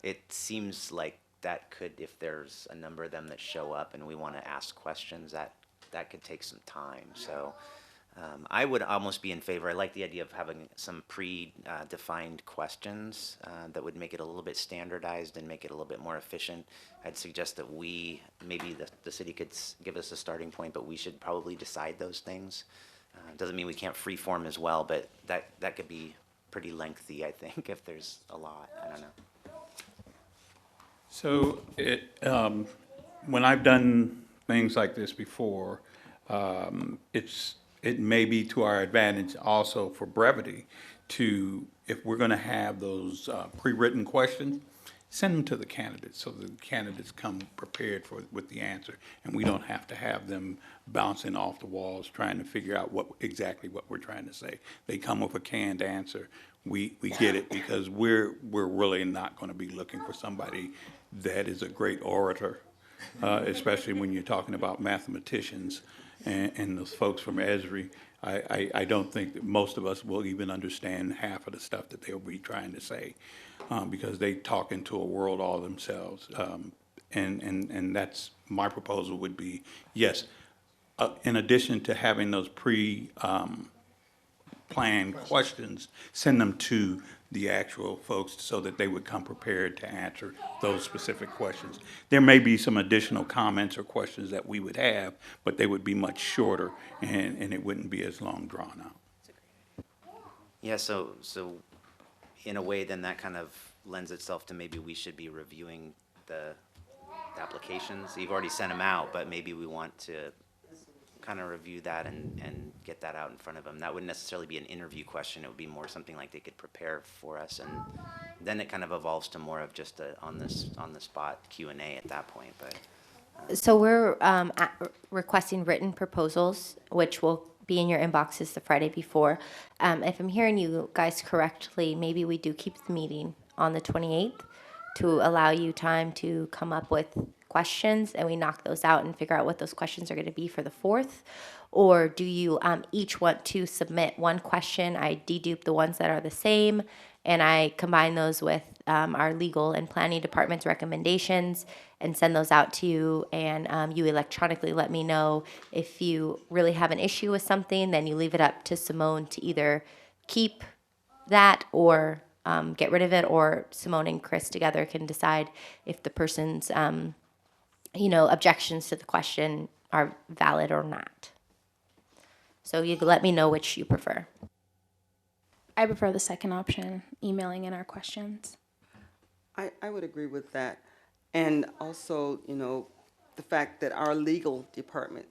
[SPEAKER 3] It seems like that could, if there's a number of them that show up and we want to ask questions, that could take some time. So I would almost be in favor. I like the idea of having some pre-defined questions that would make it a little bit standardized and make it a little bit more efficient. I'd suggest that maybe the city could give us a starting point, but we should probably decide those things. Doesn't mean we can't free form as well, but that could be pretty lengthy, I think, if there's a lot. I don't know.
[SPEAKER 5] So when I've done things like this before, it may be to our advantage also for brevity to, if we're going to have those pre-written questions, send them to the candidates so the candidates come prepared with the answer, and we don't have to have them bouncing off the walls trying to figure out exactly what we're trying to say. They come with a canned answer. We get it, because we're really not going to be looking for somebody that is a great orator, especially when you're talking about mathematicians and those folks from Esri. I don't think that most of us will even understand half of the stuff that they'll be trying to say, because they talk into a world all themselves. And that's my proposal would be, yes, in addition to having those plan questions, send them to the actual folks so that they would come prepared to answer those specific questions. There may be some additional comments or questions that we would have, but they would be much shorter and it wouldn't be as long drawn out.
[SPEAKER 3] Yeah, so in a way, then that kind of lends itself to maybe we should be reviewing the applications. You've already sent them out, but maybe we want to kind of review that and get that out in front of them. That wouldn't necessarily be an interview question. It would be more something like they could prepare for us, and then it kind of evolves to more of just a on the spot Q&A at that point. But
[SPEAKER 2] So we're requesting written proposals, which will be in your inboxes the Friday before. If I'm hearing you guys correctly, maybe we do keep the meeting on the 28th to allow you time to come up with questions, and we knock those out and figure out what those questions are going to be for the 4th? Or do you each want to submit one question? I dedupe the ones that are the same, and I combine those with our legal and planning department's recommendations and send those out to you, and you electronically let me know if you really have an issue with something. Then you leave it up to Simone to either keep that or get rid of it, or Simone and Chris together can decide if the person's objections to the question are valid or not. So you let me know which you prefer.
[SPEAKER 1] I prefer the second option, emailing in our questions.
[SPEAKER 10] I would agree with that. And also, the fact that our legal department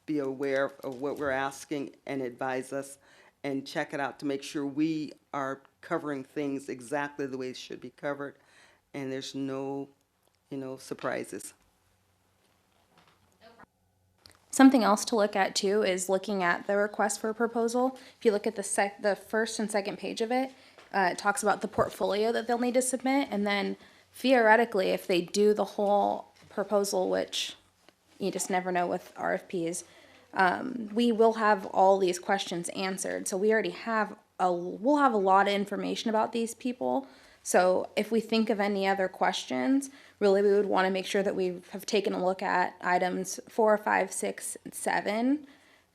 [SPEAKER 10] be aware of what we're asking and advise us and check it out to make sure we are covering things exactly the way it should be covered, and there's no, surprises.
[SPEAKER 1] Something else to look at too is looking at the request for a proposal. If you look at the first and second page of it, it talks about the portfolio that they'll need to submit, and then theoretically, if they do the whole proposal, which you just never know with RFPs, we will have all these questions answered. So we already have we'll have a lot of information about these people. So if we think of any other questions, really we would want to make sure that we have taken a look at items 4, 5, 6, and 7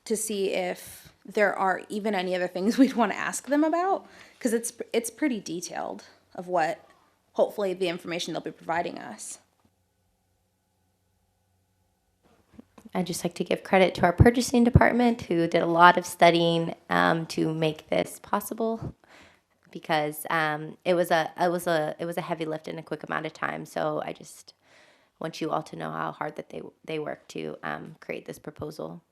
[SPEAKER 1] to see if there are even any other things we'd want to ask them about, because it's pretty detailed of what hopefully the information they'll be providing us.
[SPEAKER 2] I'd just like to give credit to our purchasing department, who did a lot of studying to make this possible, because it was a heavy lift in a quick amount of time. So I just want you all to know how hard that they worked to create this proposal.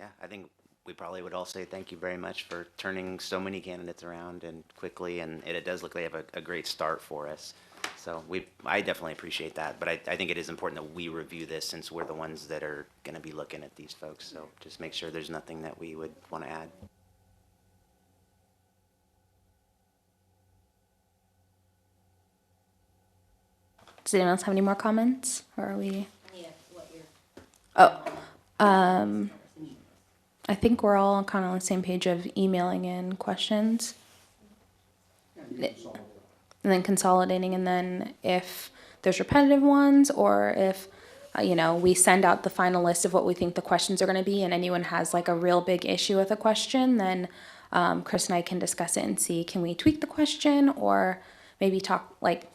[SPEAKER 3] yeah, I think we probably would all say thank you very much for turning so many candidates around and quickly, and it does look like they have a great start for us. So I definitely appreciate that, but I think it is important that we review this since we're the ones that are going to be looking at these folks. So just make sure there's nothing that we would want to add.
[SPEAKER 1] Does anyone else have any more comments, or are we? I think we're all kind of on the same page of emailing in questions. And then consolidating, and then if there's repetitive ones, or if, we send out the final list of what we think the questions are going to be, and anyone has like a real big issue with a question, then Chris and I can discuss it and see, can we tweak the question, or maybe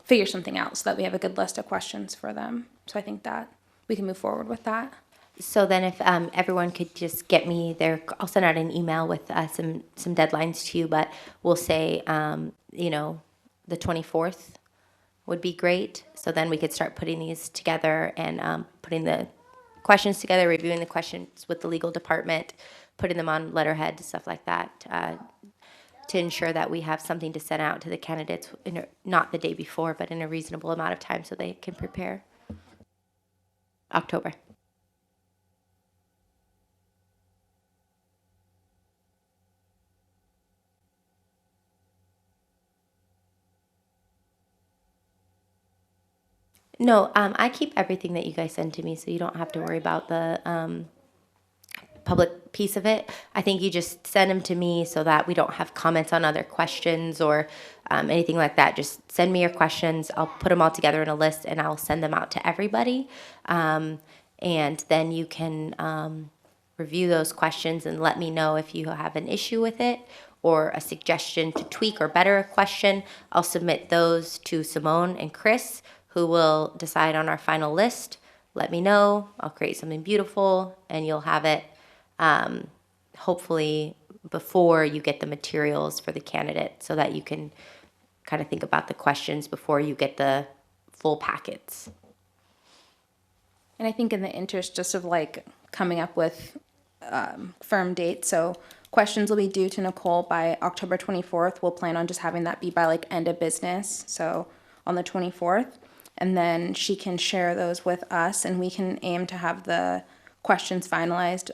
[SPEAKER 1] figure something out so that we have a good list of questions for them. So I think that we can move forward with that.
[SPEAKER 2] So then if everyone could just get me their, I'll send out an email with some deadlines to you, but we'll say, the 24th would be great. So then we could start putting these together and putting the questions together, reviewing the questions with the legal department, putting them on letterhead, stuff like that, to ensure that we have something to send out to the candidates, not the day before, but in a reasonable amount of time so they can prepare. October. No, I keep everything that you guys send to me, so you don't have to worry about the public piece of it. I think you just send them to me so that we don't have comments on other questions or anything like that. Just send me your questions. I'll put them all together in a list, and I'll send them out to everybody. And then you can review those questions and let me know if you have an issue with it or a suggestion to tweak or better a question. I'll submit those to Simone and Chris, who will decide on our final list. Let me know. I'll create something beautiful, and you'll have it hopefully before you get the materials for the candidate, so that you can kind of think about the questions before you get the full packets.
[SPEAKER 1] And I think in the interest just of like coming up with firm dates, so questions will be due to Nicole by October 24th. We'll plan on just having that be by like end of business, so on the 24th. And then she can share those with us, and we can aim to have the questions finalized,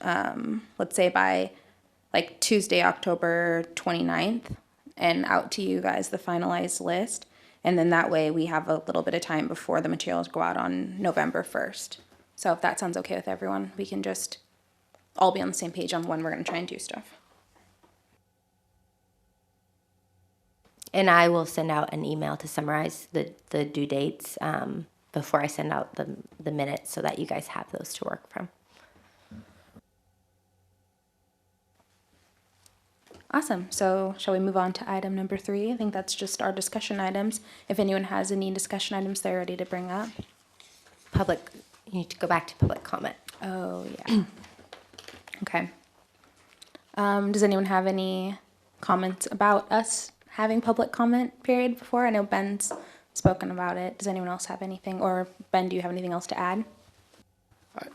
[SPEAKER 1] let's say by like Tuesday, October 29th, and out to you guys the finalized list. And then that way we have a little bit of time before the materials go out on November 1st. So if that sounds okay with everyone, we can just all be on the same page on when we're going to try and do stuff.
[SPEAKER 2] And I will send out an email to summarize the due dates before I send out the minutes, so that you guys have those to work from.
[SPEAKER 1] Awesome. So shall we move on to item number 3? I think that's just our discussion items. If anyone has any discussion items they're ready to bring up.
[SPEAKER 2] You need to go back to public comment.
[SPEAKER 1] Oh, yeah. Okay. Does anyone have any comments about us having public comment period before? I know Ben's spoken about it. Does anyone else have anything? Or Ben, do you have anything else to add?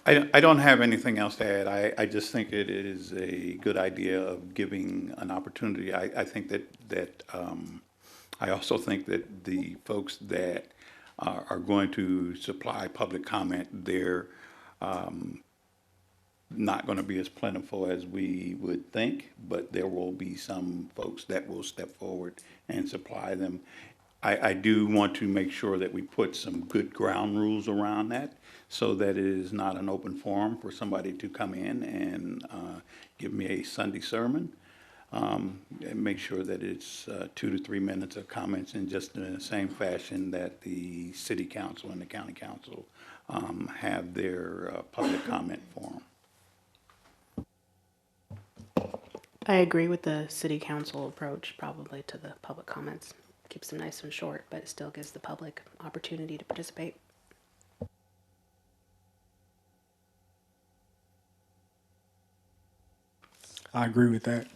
[SPEAKER 5] I don't have anything else to add. I just think it is a good idea of giving an opportunity. I think that I also think that the folks that are going to supply public comment, they're not going to be as plentiful as we would think, but there will be some folks that will step forward and supply them. I do want to make sure that we put some good ground rules around that, so that it is not an open forum for somebody to come in and give me a Sunday sermon. And make sure that it's 2 to 3 minutes of comments, in just in the same fashion that the city council and the county council have their public comment forum.
[SPEAKER 11] I agree with the city council approach probably to the public comments. Keeps them nice and short, but it still gives the public opportunity to participate.
[SPEAKER 8] I agree with that.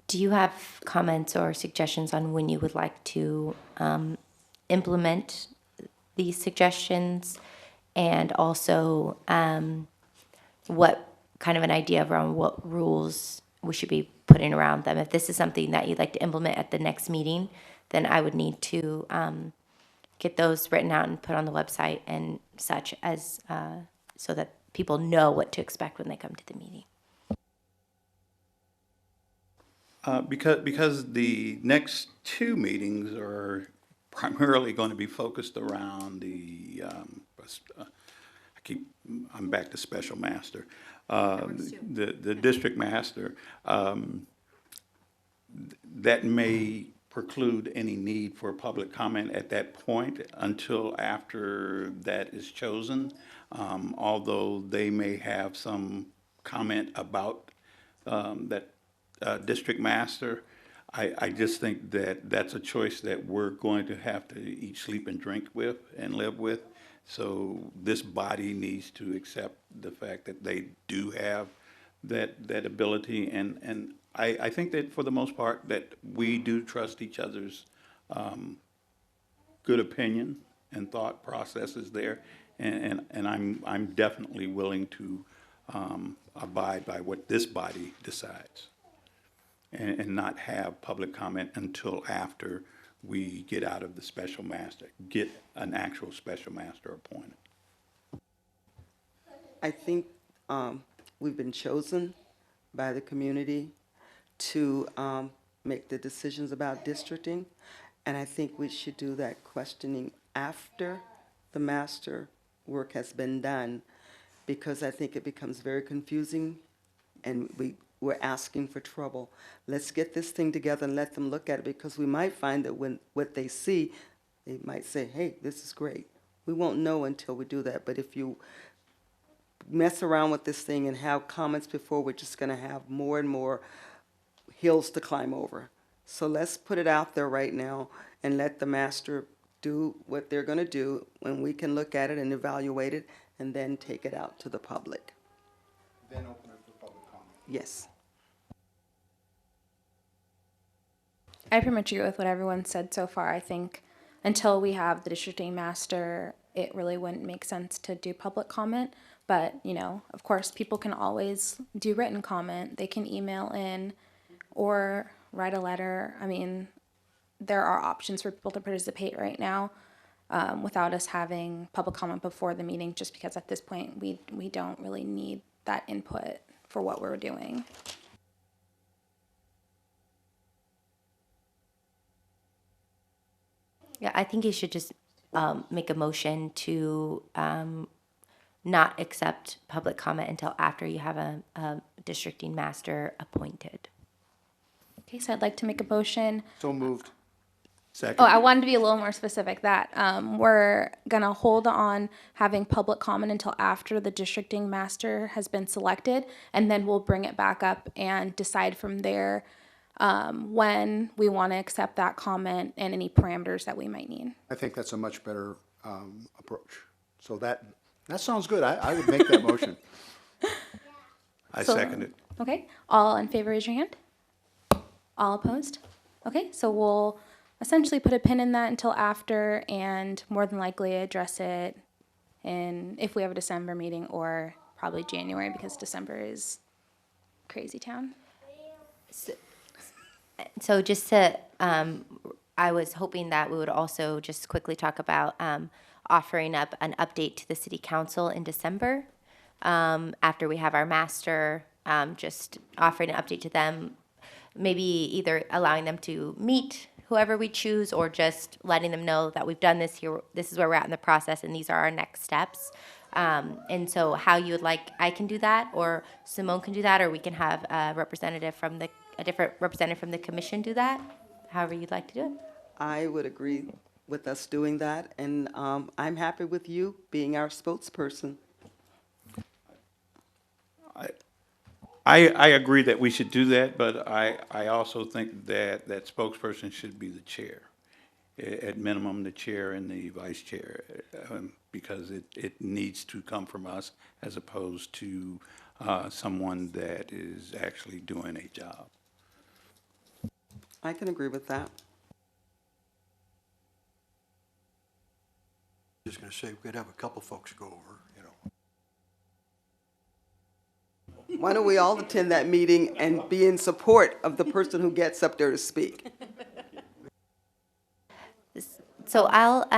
[SPEAKER 2] Do you have comments or suggestions on when you would like to implement these suggestions? And also, what kind of an idea around what rules we should be putting around them? If this is something that you'd like to implement at the next meeting, then I would need to get those written out and put on the website and such, as so that people know what to expect when they come to the meeting.
[SPEAKER 5] Because the next 2 meetings are primarily going to be focused around the, I'm back to special master, the district master. That may preclude any need for public comment at that point until after that is chosen. Although they may have some comment about that district master, I just think that that's a choice that we're going to have to eat, sleep, and drink with and live with. So this body needs to accept the fact that they do have that ability, and I think that for the most part that we do trust each other's good opinion and thought processes there, and I'm definitely willing to abide by what this body decides, and not have public comment until after we get out of the special master, get an actual special master appointed.
[SPEAKER 10] I think we've been chosen by the community to make the decisions about districting, and I think we should do that questioning after the master work has been done, because I think it becomes very confusing, and we're asking for trouble. Let's get this thing together and let them look at it, because we might find that when what they see, they might say, hey, this is great. We won't know until we do that, but if you mess around with this thing and have comments before, we're just gonna have more and more hills to climb over. So let's put it out there right now and let the master do what they're gonna do, and we can look at it and evaluate it, and then take it out to the public.
[SPEAKER 4] Then open it for public comment.
[SPEAKER 10] Yes.
[SPEAKER 1] I pretty much agree with what everyone said so far. I think until we have the districting master, it really wouldn't make sense to do public comment. But, you know, of course, people can always do written comment. They can email in or write a letter. I mean, there are options for people to participate right now without us having public comment before the meeting, just because at this point we don't really need that input for what we're doing.
[SPEAKER 2] Yeah, I think you should just make a motion to not accept public comment until after you have a districting master appointed.
[SPEAKER 1] Okay, so I'd like to make a motion.
[SPEAKER 4] So moved.
[SPEAKER 5] Second.
[SPEAKER 1] Oh, I wanted to be a little more specific that we're gonna hold on having public comment until after the districting master has been selected, and then we'll bring it back up and decide from there when we want to accept that comment and any parameters that we might need.
[SPEAKER 4] I think that's a much better approach. So that sounds good. I would make that motion.
[SPEAKER 5] I
[SPEAKER 1] So-
[SPEAKER 5] second it.
[SPEAKER 1] Okay, all in favor, raise your hand. All opposed? Okay, so we'll essentially put a pin in that until after, and more than likely address it in, if we have a December meeting, or probably January, because December is crazy town.
[SPEAKER 2] So just to, I was hoping that we would also just quickly talk about offering up an update to the city council in December. After we have our master, just offering an update to them, maybe either allowing them to meet whoever we choose, or just letting them know that we've done this here, this is where we're at in the process, and these are our next steps. And so how you would like, I can do that, or Simone can do that, or we can have a representative from a different representative from the commission do that, however you'd like to do it.
[SPEAKER 10] I would agree with us doing that, and I'm happy with you being our spokesperson.
[SPEAKER 5] I agree that we should do that, but I also think that that spokesperson should be the chair. At minimum, the chair and the vice chair, because it needs to come from us as opposed to someone that is actually doing a job.
[SPEAKER 10] I can agree with that.
[SPEAKER 7] Just gonna say, we could have a couple folks go over, you know.
[SPEAKER 10] Why don't we all attend that meeting and be in support of the person who gets up there to speak?
[SPEAKER 2] So I'll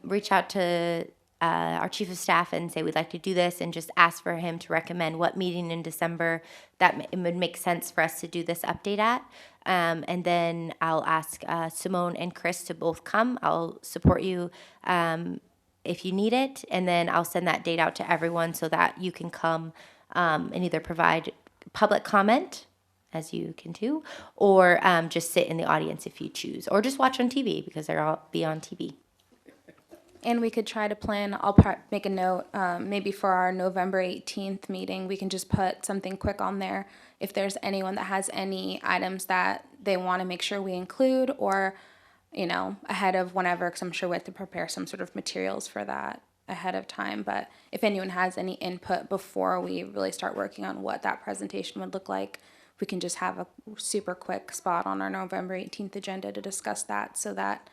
[SPEAKER 2] reach out to our chief of staff and say we'd like to do this, and just ask for him to recommend what meeting in December that it would make sense for us to do this update at. And then I'll ask Simone and Chris to both come. I'll support you if you need it, and then I'll send that date out to everyone so that you can come and either provide public comment, as you can do, or just sit in the audience if you choose, or just watch on TV, because they'll all be on TV.
[SPEAKER 1] And we could try to plan, I'll make a note, maybe for our November 18th meeting, we can just put something quick on there. If there's anyone that has any items that they want to make sure we include, or, you know, ahead of whenever, because I'm sure we have to prepare some sort of materials for that ahead of time. But if anyone has any input before we really start working on what that presentation would look like, we can just have a super quick spot on our November 18th agenda to discuss that, so that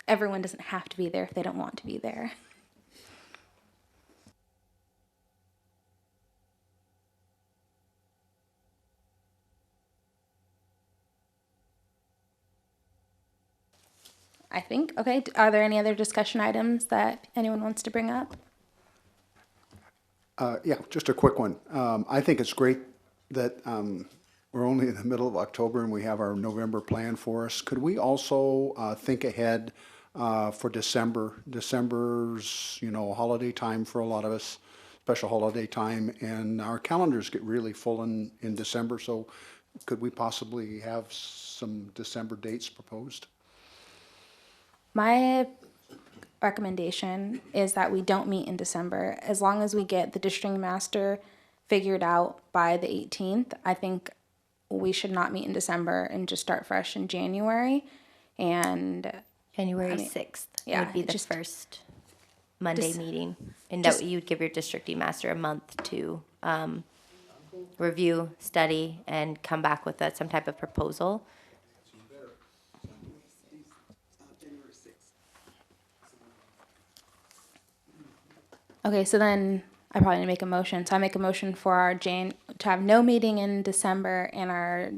[SPEAKER 1] everyone doesn't have to be there if they don't want to be there. I think, okay, are there any other discussion items that anyone wants to bring up?
[SPEAKER 4] Yeah, just a quick one. I think it's great that we're only in the middle of October and we have our November plan for us. Could we also think ahead for December? December's, you know, holiday time for a lot of us, special holiday time, and our calendars get really full in December. So could we possibly have some December dates proposed?
[SPEAKER 1] My recommendation is that we don't meet in December. As long as we get the district master figured out by the 18th, I think we should not meet in December and just start fresh in January. And
[SPEAKER 2] January
[SPEAKER 1] mean,
[SPEAKER 2] 6th
[SPEAKER 1] yeah,
[SPEAKER 2] would be the
[SPEAKER 1] just-
[SPEAKER 2] first Monday
[SPEAKER 1] just-
[SPEAKER 2] meeting. And
[SPEAKER 1] just-
[SPEAKER 2] that you would give your district master a month to review, study, and come back with some type of proposal.
[SPEAKER 1] Okay, so then I probably need to make a motion. So I make a motion for our to have no meeting in December, and our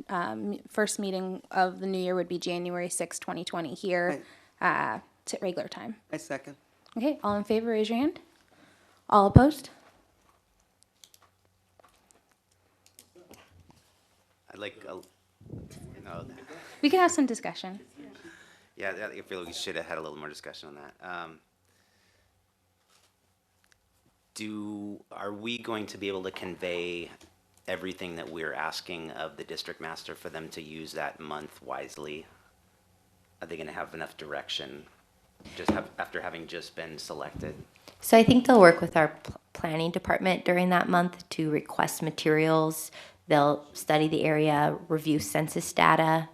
[SPEAKER 1] first meeting of the new year would be January 6, 2020 here to regular time.
[SPEAKER 10] I second.
[SPEAKER 1] Okay, all in favor, raise your hand. All opposed?
[SPEAKER 3] I'd like, no,
[SPEAKER 1] We can have some discussion.
[SPEAKER 3] yeah, I feel like we should have had a little more discussion on that. Are we going to be able to convey everything that we're asking of the district master for them to use that month wisely? Are they gonna have enough direction, after having just been selected?
[SPEAKER 2] So I think they'll work with our planning department during that month to request materials. They'll study the area, review census data,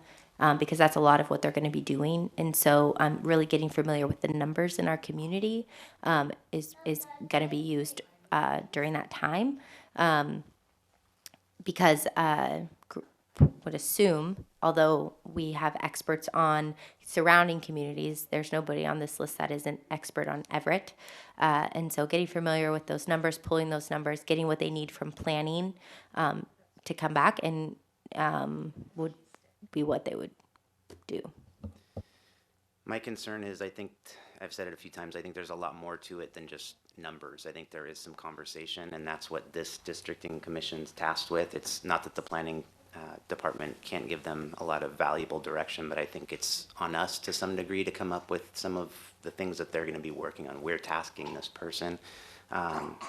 [SPEAKER 2] because that's a lot of what they're going to be doing. And so really getting familiar with the numbers in our community is going to be used during that time. Because would assume, although we have experts on surrounding communities, there's nobody on this list that is an expert on Everett. And so getting familiar with those numbers, pulling those numbers, getting what they need from planning to come back and would be what they would do.
[SPEAKER 3] My concern is, I think, I've said it a few times, I think there's a lot more to it than just numbers. I think there is some conversation, and that's what this districting commission's tasked with. It's not that the planning department can't give them a lot of valuable direction, but I think it's on us to some degree to come up with some of the things that they're going to be working on. We're tasking this person.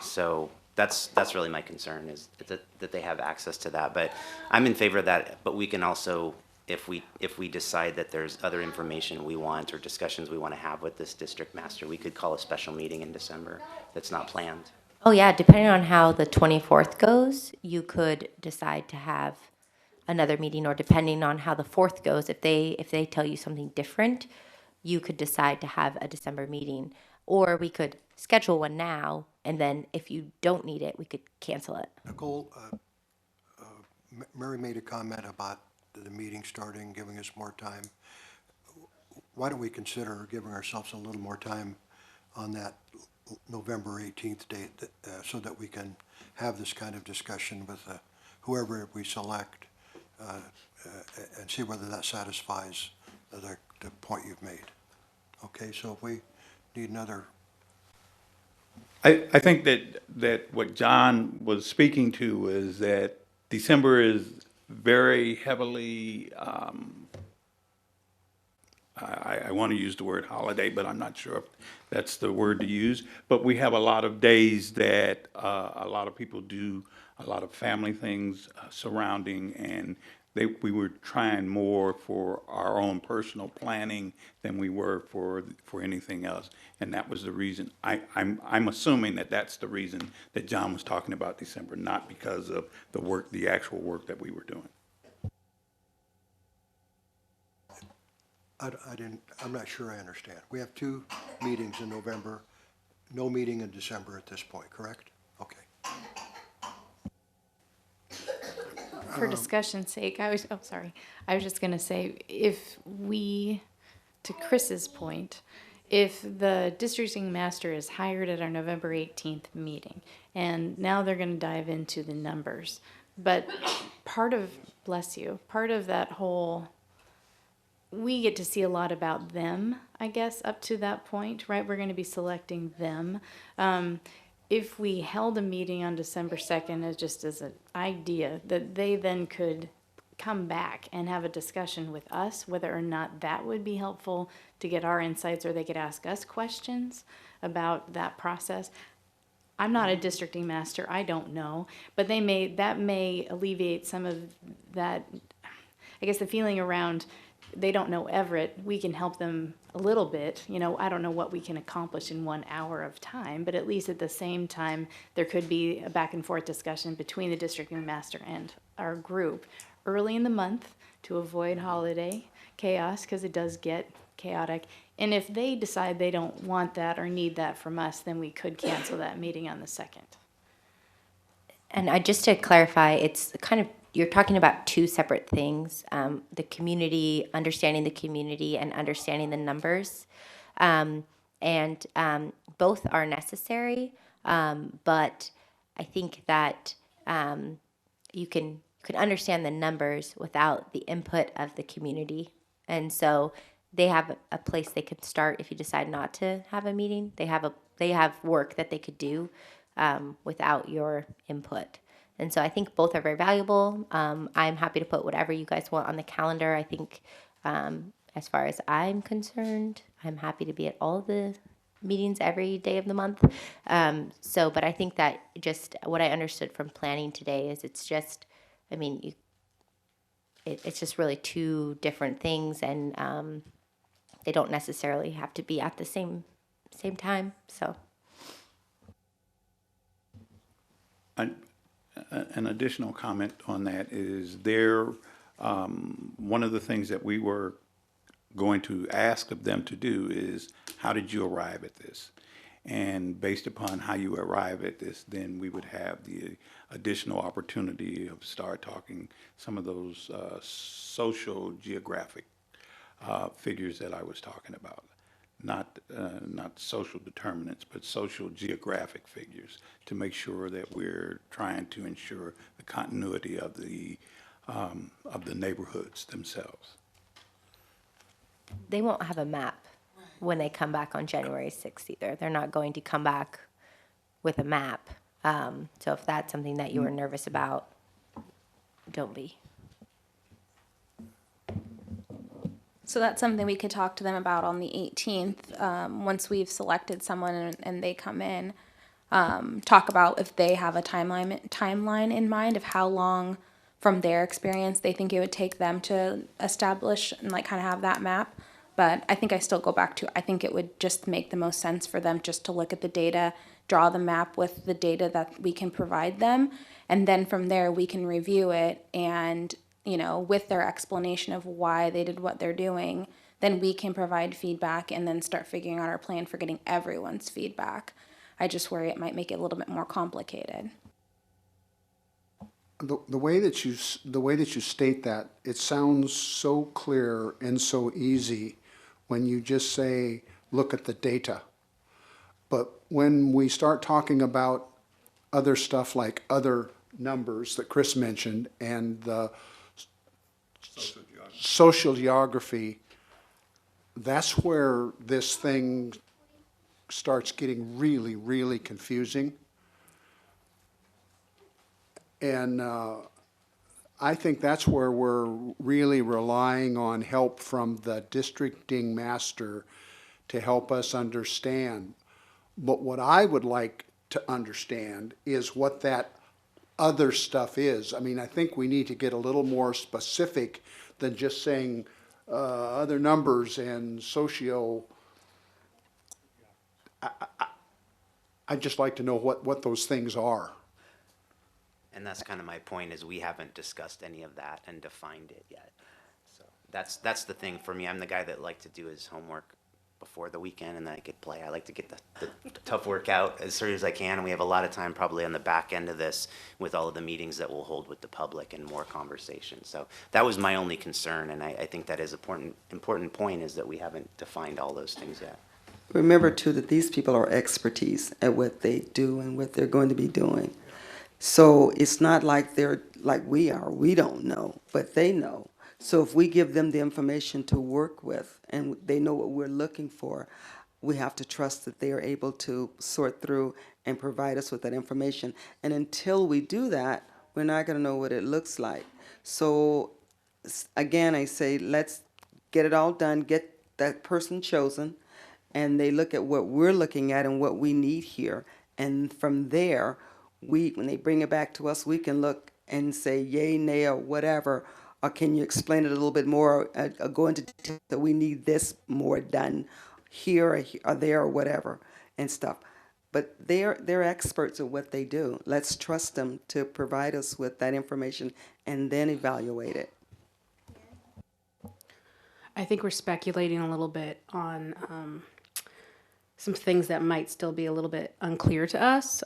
[SPEAKER 3] So that's really my concern, is that they have access to that. But I'm in favor of that, but we can also, if we decide that there's other information we want or discussions we want to have with this district master, we could call a special meeting in December that's not planned.
[SPEAKER 2] Oh yeah, depending on how the 24th goes, you could decide to have another meeting, or depending on how the 4th goes, if they tell you something different, you could decide to have a December meeting. Or we could schedule one now, and then if you don't need it, we could cancel it.
[SPEAKER 7] Nicole, Mary made a comment about the meeting starting, giving us more time. Why don't we consider giving ourselves a little more time on that November 18th date, so that we can have this kind of discussion with whoever we select, and see whether that satisfies the point you've made. Okay, so if we need another,
[SPEAKER 5] I think that what John was speaking to is that December is very heavily, I want to use the word holiday, but I'm not sure if that's the word to use. But we have a lot of days that a lot of people do a lot of family things surrounding, and we were trying more for our own personal planning than we were for anything else. And that was the reason. I'm assuming that that's the reason that John was talking about December, not because of the actual work that we were doing.
[SPEAKER 7] I'm not sure I understand. We have 2 meetings in November, no meeting in December at this point, correct? Okay.
[SPEAKER 9] For discussion's sake, I was just gonna say, if we, to Chris's point, if the districting master is hired at our November 18th meeting, and now they're gonna dive into the numbers, but part of that whole, we get to see a lot about them, I guess, up to that point, right? We're gonna be selecting them. If we held a meeting on December 2nd as an idea, that they then could come back and have a discussion with us, whether or not that would be helpful to get our insights, or they could ask us questions about that process. I'm not a districting master, I don't know, but that may alleviate some of that, I guess, the feeling around they don't know Everett, we can help them a little bit. You know, I don't know what we can accomplish in 1 hour of time, but at least at the same time, there could be a back and forth discussion between the district master and our group early in the month to avoid holiday chaos, because it does get chaotic. And if they decide they don't want that or need that from us, then we could cancel that meeting on the 2nd.
[SPEAKER 2] And just to clarify, it's kind of, you're talking about two separate things, the community, understanding the community and understanding the numbers. Both are necessary, but I think that you can understand the numbers without the input of the community. And so they have a place they could start if you decide not to have a meeting. They have work that they could do without your input. And so I think both are very valuable. I'm happy to put whatever you guys want on the calendar. I think as far as I'm concerned, I'm happy to be at all the meetings every day of the month. But I think that just what I understood from planning today is it's just, I mean, it's just really two different things, and they don't necessarily have to be at the same time. So.
[SPEAKER 5] An additional comment on that is one of the things that we were going to ask of them to do is, how did you arrive at this? And based upon how you arrive at this, then we would have the additional opportunity of start talking some of those social geographic figures that I was talking about. Not social determinants, but social geographic figures, to make sure that we're trying to ensure the continuity of the neighborhoods themselves.
[SPEAKER 2] They won't have a map when they come back on January 6th either. They're not going to come back with a map. So if that's something that you were nervous about, don't be.
[SPEAKER 1] So that's something we could talk to them about on the 18th, once we've selected someone and they come in. Talk about if they have a timeline in mind of how long, from their experience, they think it would take them to establish and like kind of have that map. But I think I still go back to, I think it would just make the most sense for them just to look at the data, draw the map with the data that we can provide them, and then from there we can review it, and you know, with their explanation of why they did what they're doing, then we can provide feedback and then start figuring out our plan for getting everyone's feedback. I just worry it might make it a little bit more complicated.
[SPEAKER 4] The way that you state that, it sounds so clear and so easy when you just say, look at the data. But when we start talking about other stuff like other numbers that Chris mentioned and the social geography, that's where this thing starts getting really, really confusing. And I think that's where we're really relying on help from the districting master to help us understand. But what I would like to understand is what that other stuff is. I mean, I think we need to get a little more specific than just saying other numbers and socio. I'd just like to know what those things are.
[SPEAKER 3] And that's kind of my point, is we haven't discussed any of that and defined it yet. So that's the thing for me. I'm the guy that like to do his homework before the weekend, and then I could play. I like to get the tough work out as soon as I can, and we have a lot of time probably on the back end of this with all of the meetings that we'll hold with the public and more conversation. So that was my only concern, and I think that is an important point, is that we haven't defined all those things yet.
[SPEAKER 10] Remember, too, that these people are expertise at what they do and what they're going to be doing. So it's not like they're like we are. We don't know, but they know. So if we give them the information to work with and they know what we're looking for, we have to trust that they are able to sort through and provide us with that information. And until we do that, we're not going to know what it looks like. So again, I say, let's get it all done, get that person chosen, and they look at what we're looking at and what we need here. And from there, when they bring it back to us, we can look and say yay, nay, or whatever, or can you explain it a little bit more, go into detail that we need this more done here or there or whatever and stuff. But they're experts at what they do. Let's trust them to provide us with that information and then evaluate it.
[SPEAKER 11] I think we're speculating a little bit on some things that might still be a little bit unclear to us.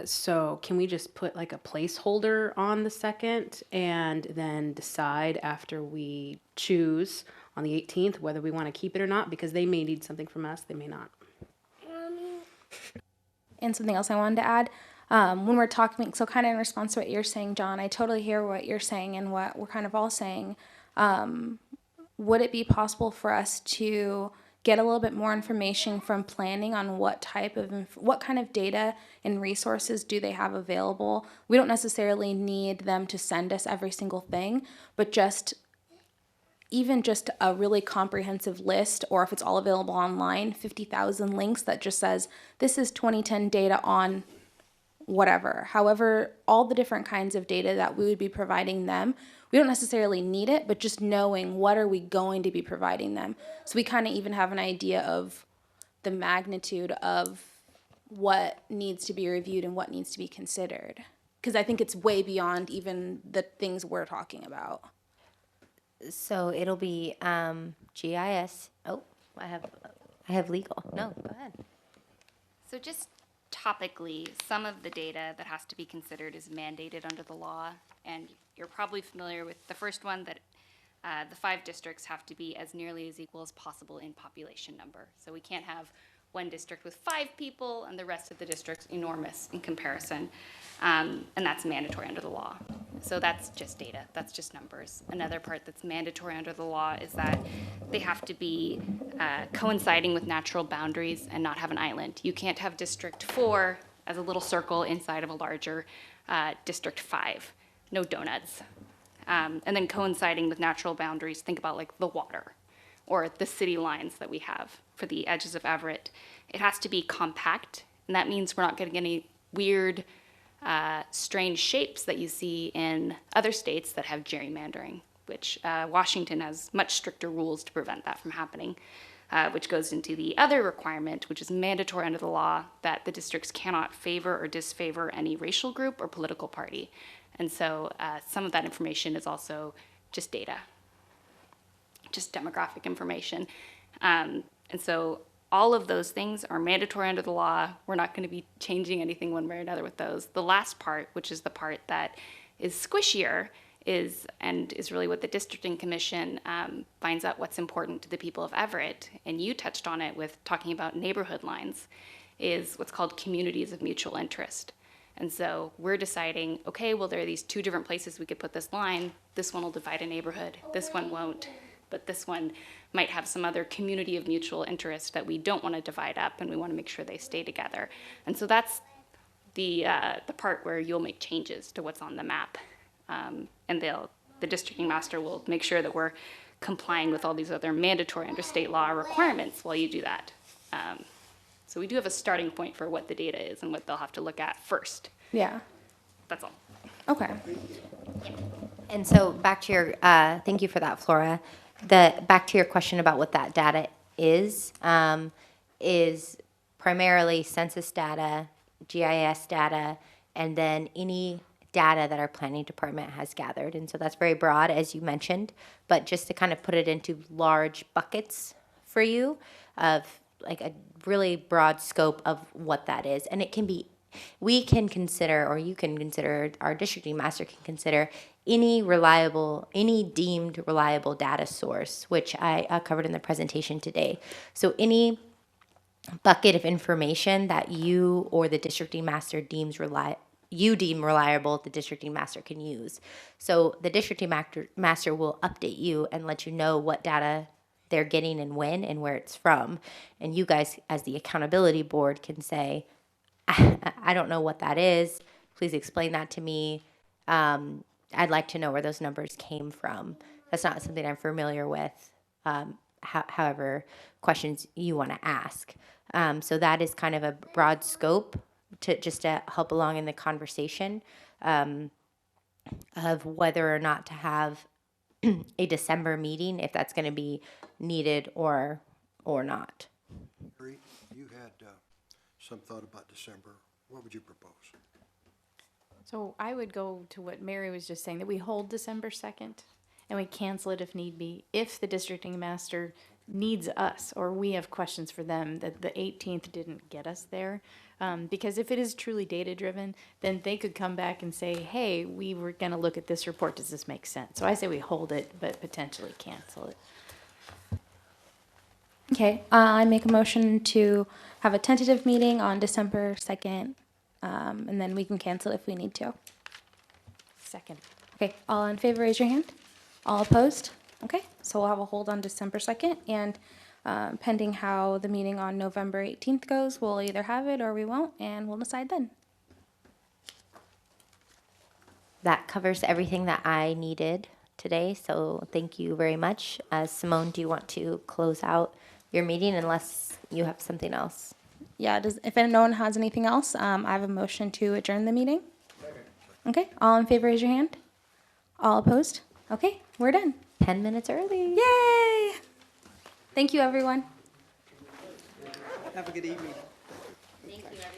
[SPEAKER 11] So can we just put like a placeholder on the 2nd and then decide after we choose on the 18th whether we want to keep it or not? Because they may need something from us, they may not.
[SPEAKER 1] And something else I wanted to add, when we're talking, so kind of in response to what you're saying, John, I totally hear what you're saying and what we're kind of all saying. Would it be possible for us to get a little bit more information from planning on what kind of data and resources do they have available? We don't necessarily need them to send us every single thing, but even just a really comprehensive list, or if it's all available online, 50,000 links that just says, this is 2010 data on whatever. However, all the different kinds of data that we would be providing them, we don't necessarily need it, but just knowing what are we going to be providing them. So we kind of even have an idea of the magnitude of what needs to be reviewed and what needs to be considered. Because I think it's way beyond even the things we're talking about.
[SPEAKER 2] So it'll be GIS. Oh, I have legal. No, go ahead.
[SPEAKER 6] So just topically, some of the data that has to be considered is mandated under the law, and you're probably familiar with the first one, that the 5 districts have to be as nearly as equal as possible in population number. So we can't have one district with 5 people and the rest of the districts enormous in comparison, and that's mandatory under the law. So that's just data, that's just numbers. Another part that's mandatory under the law is that they have to be coinciding with natural boundaries and not have an island. You can't have District 4 as a little circle inside of a larger District 5. No donuts. And then coinciding with natural boundaries, think about like the water or the city lines that we have for the edges of Everett. It has to be compact, and that means we're not getting any weird, strange shapes that you see in other states that have gerrymandering, which Washington has much stricter rules to prevent that from happening, which goes into the other requirement, which is mandatory under the law, that the districts cannot favor or disfavor any racial group or political party. And so some of that information is also just data, just demographic information. And so all of those things are mandatory under the law. We're not going to be changing anything one way or another with those. The last part, which is the part that is squishier, is really what the districting commission finds out what's important to the people of Everett. And you touched on it with talking about neighborhood lines, is what's called communities of mutual interest. And so we're deciding, okay, well, there are these 2 different places we could put this line. This one will divide a neighborhood. This one won't. But this one might have some other community of mutual interest that we don't want to divide up, and we want to make sure they stay together. And so that's the part where you'll make changes to what's on the map. And the districting master will make sure that we're complying with all these other mandatory under state law requirements while you do that. So we do have a starting point for what the data is and what they'll have to look at first.
[SPEAKER 1] Yeah.
[SPEAKER 6] That's all.
[SPEAKER 1] Okay.
[SPEAKER 2] And so back to your, thank you for that, Flora. Back to your question about what that data is primarily census data, GIS data, and then any data that our planning department has gathered. And so that's very broad, as you mentioned, but just to kind of put it into large buckets for you of like a really broad scope of what that is. And it can be, we can consider, or you can consider, our districting master can consider any deemed reliable data source, which I covered in the presentation today. So any bucket of information that you or the districting master deem reliable, the districting master can use. So the districting master will update you and let you know what data they're getting and when and where it's from. And you guys, as the accountability board, can say, I don't know what that is. Please explain that to me. I'd like to know where those numbers came from. That's not something I'm familiar with. However, questions you want to ask. So that is kind of a broad scope to help along in the conversation of whether or not to have a December meeting if that's going to be needed or not.
[SPEAKER 7] Mary, you had some thought about December. What would you propose?
[SPEAKER 9] So I would go to what Mary was just saying, that we hold December 2nd and we cancel it if need be. If the districting master needs us or we have questions for them, that the 18th didn't get us there. Because if it is truly data driven, then they could come back and say, hey, we were going to look at this report. Does this make sense? So I say we hold it, but potentially cancel it.
[SPEAKER 1] Okay, I make a motion to have a tentative meeting on December 2nd, and then we can cancel if we need to.
[SPEAKER 9] Second.
[SPEAKER 1] Okay, all in favor, raise your hand. All opposed? Okay, so we'll have a hold on December 2nd, and pending how the meeting on November 18th goes, we'll either have it or we won't, and we'll decide then.
[SPEAKER 2] That covers everything that I needed today, so thank you very much. Simone, do you want to close out your meeting unless you have something else?
[SPEAKER 1] Yeah, if no one has anything else, I have a motion to adjourn the meeting. Okay, all in favor, raise your hand. All opposed? Okay, we're done.
[SPEAKER 2] 10 minutes early.
[SPEAKER 1] Yay! Thank you, everyone.
[SPEAKER 10] Have a good evening.
[SPEAKER 2] Thank you, everyone.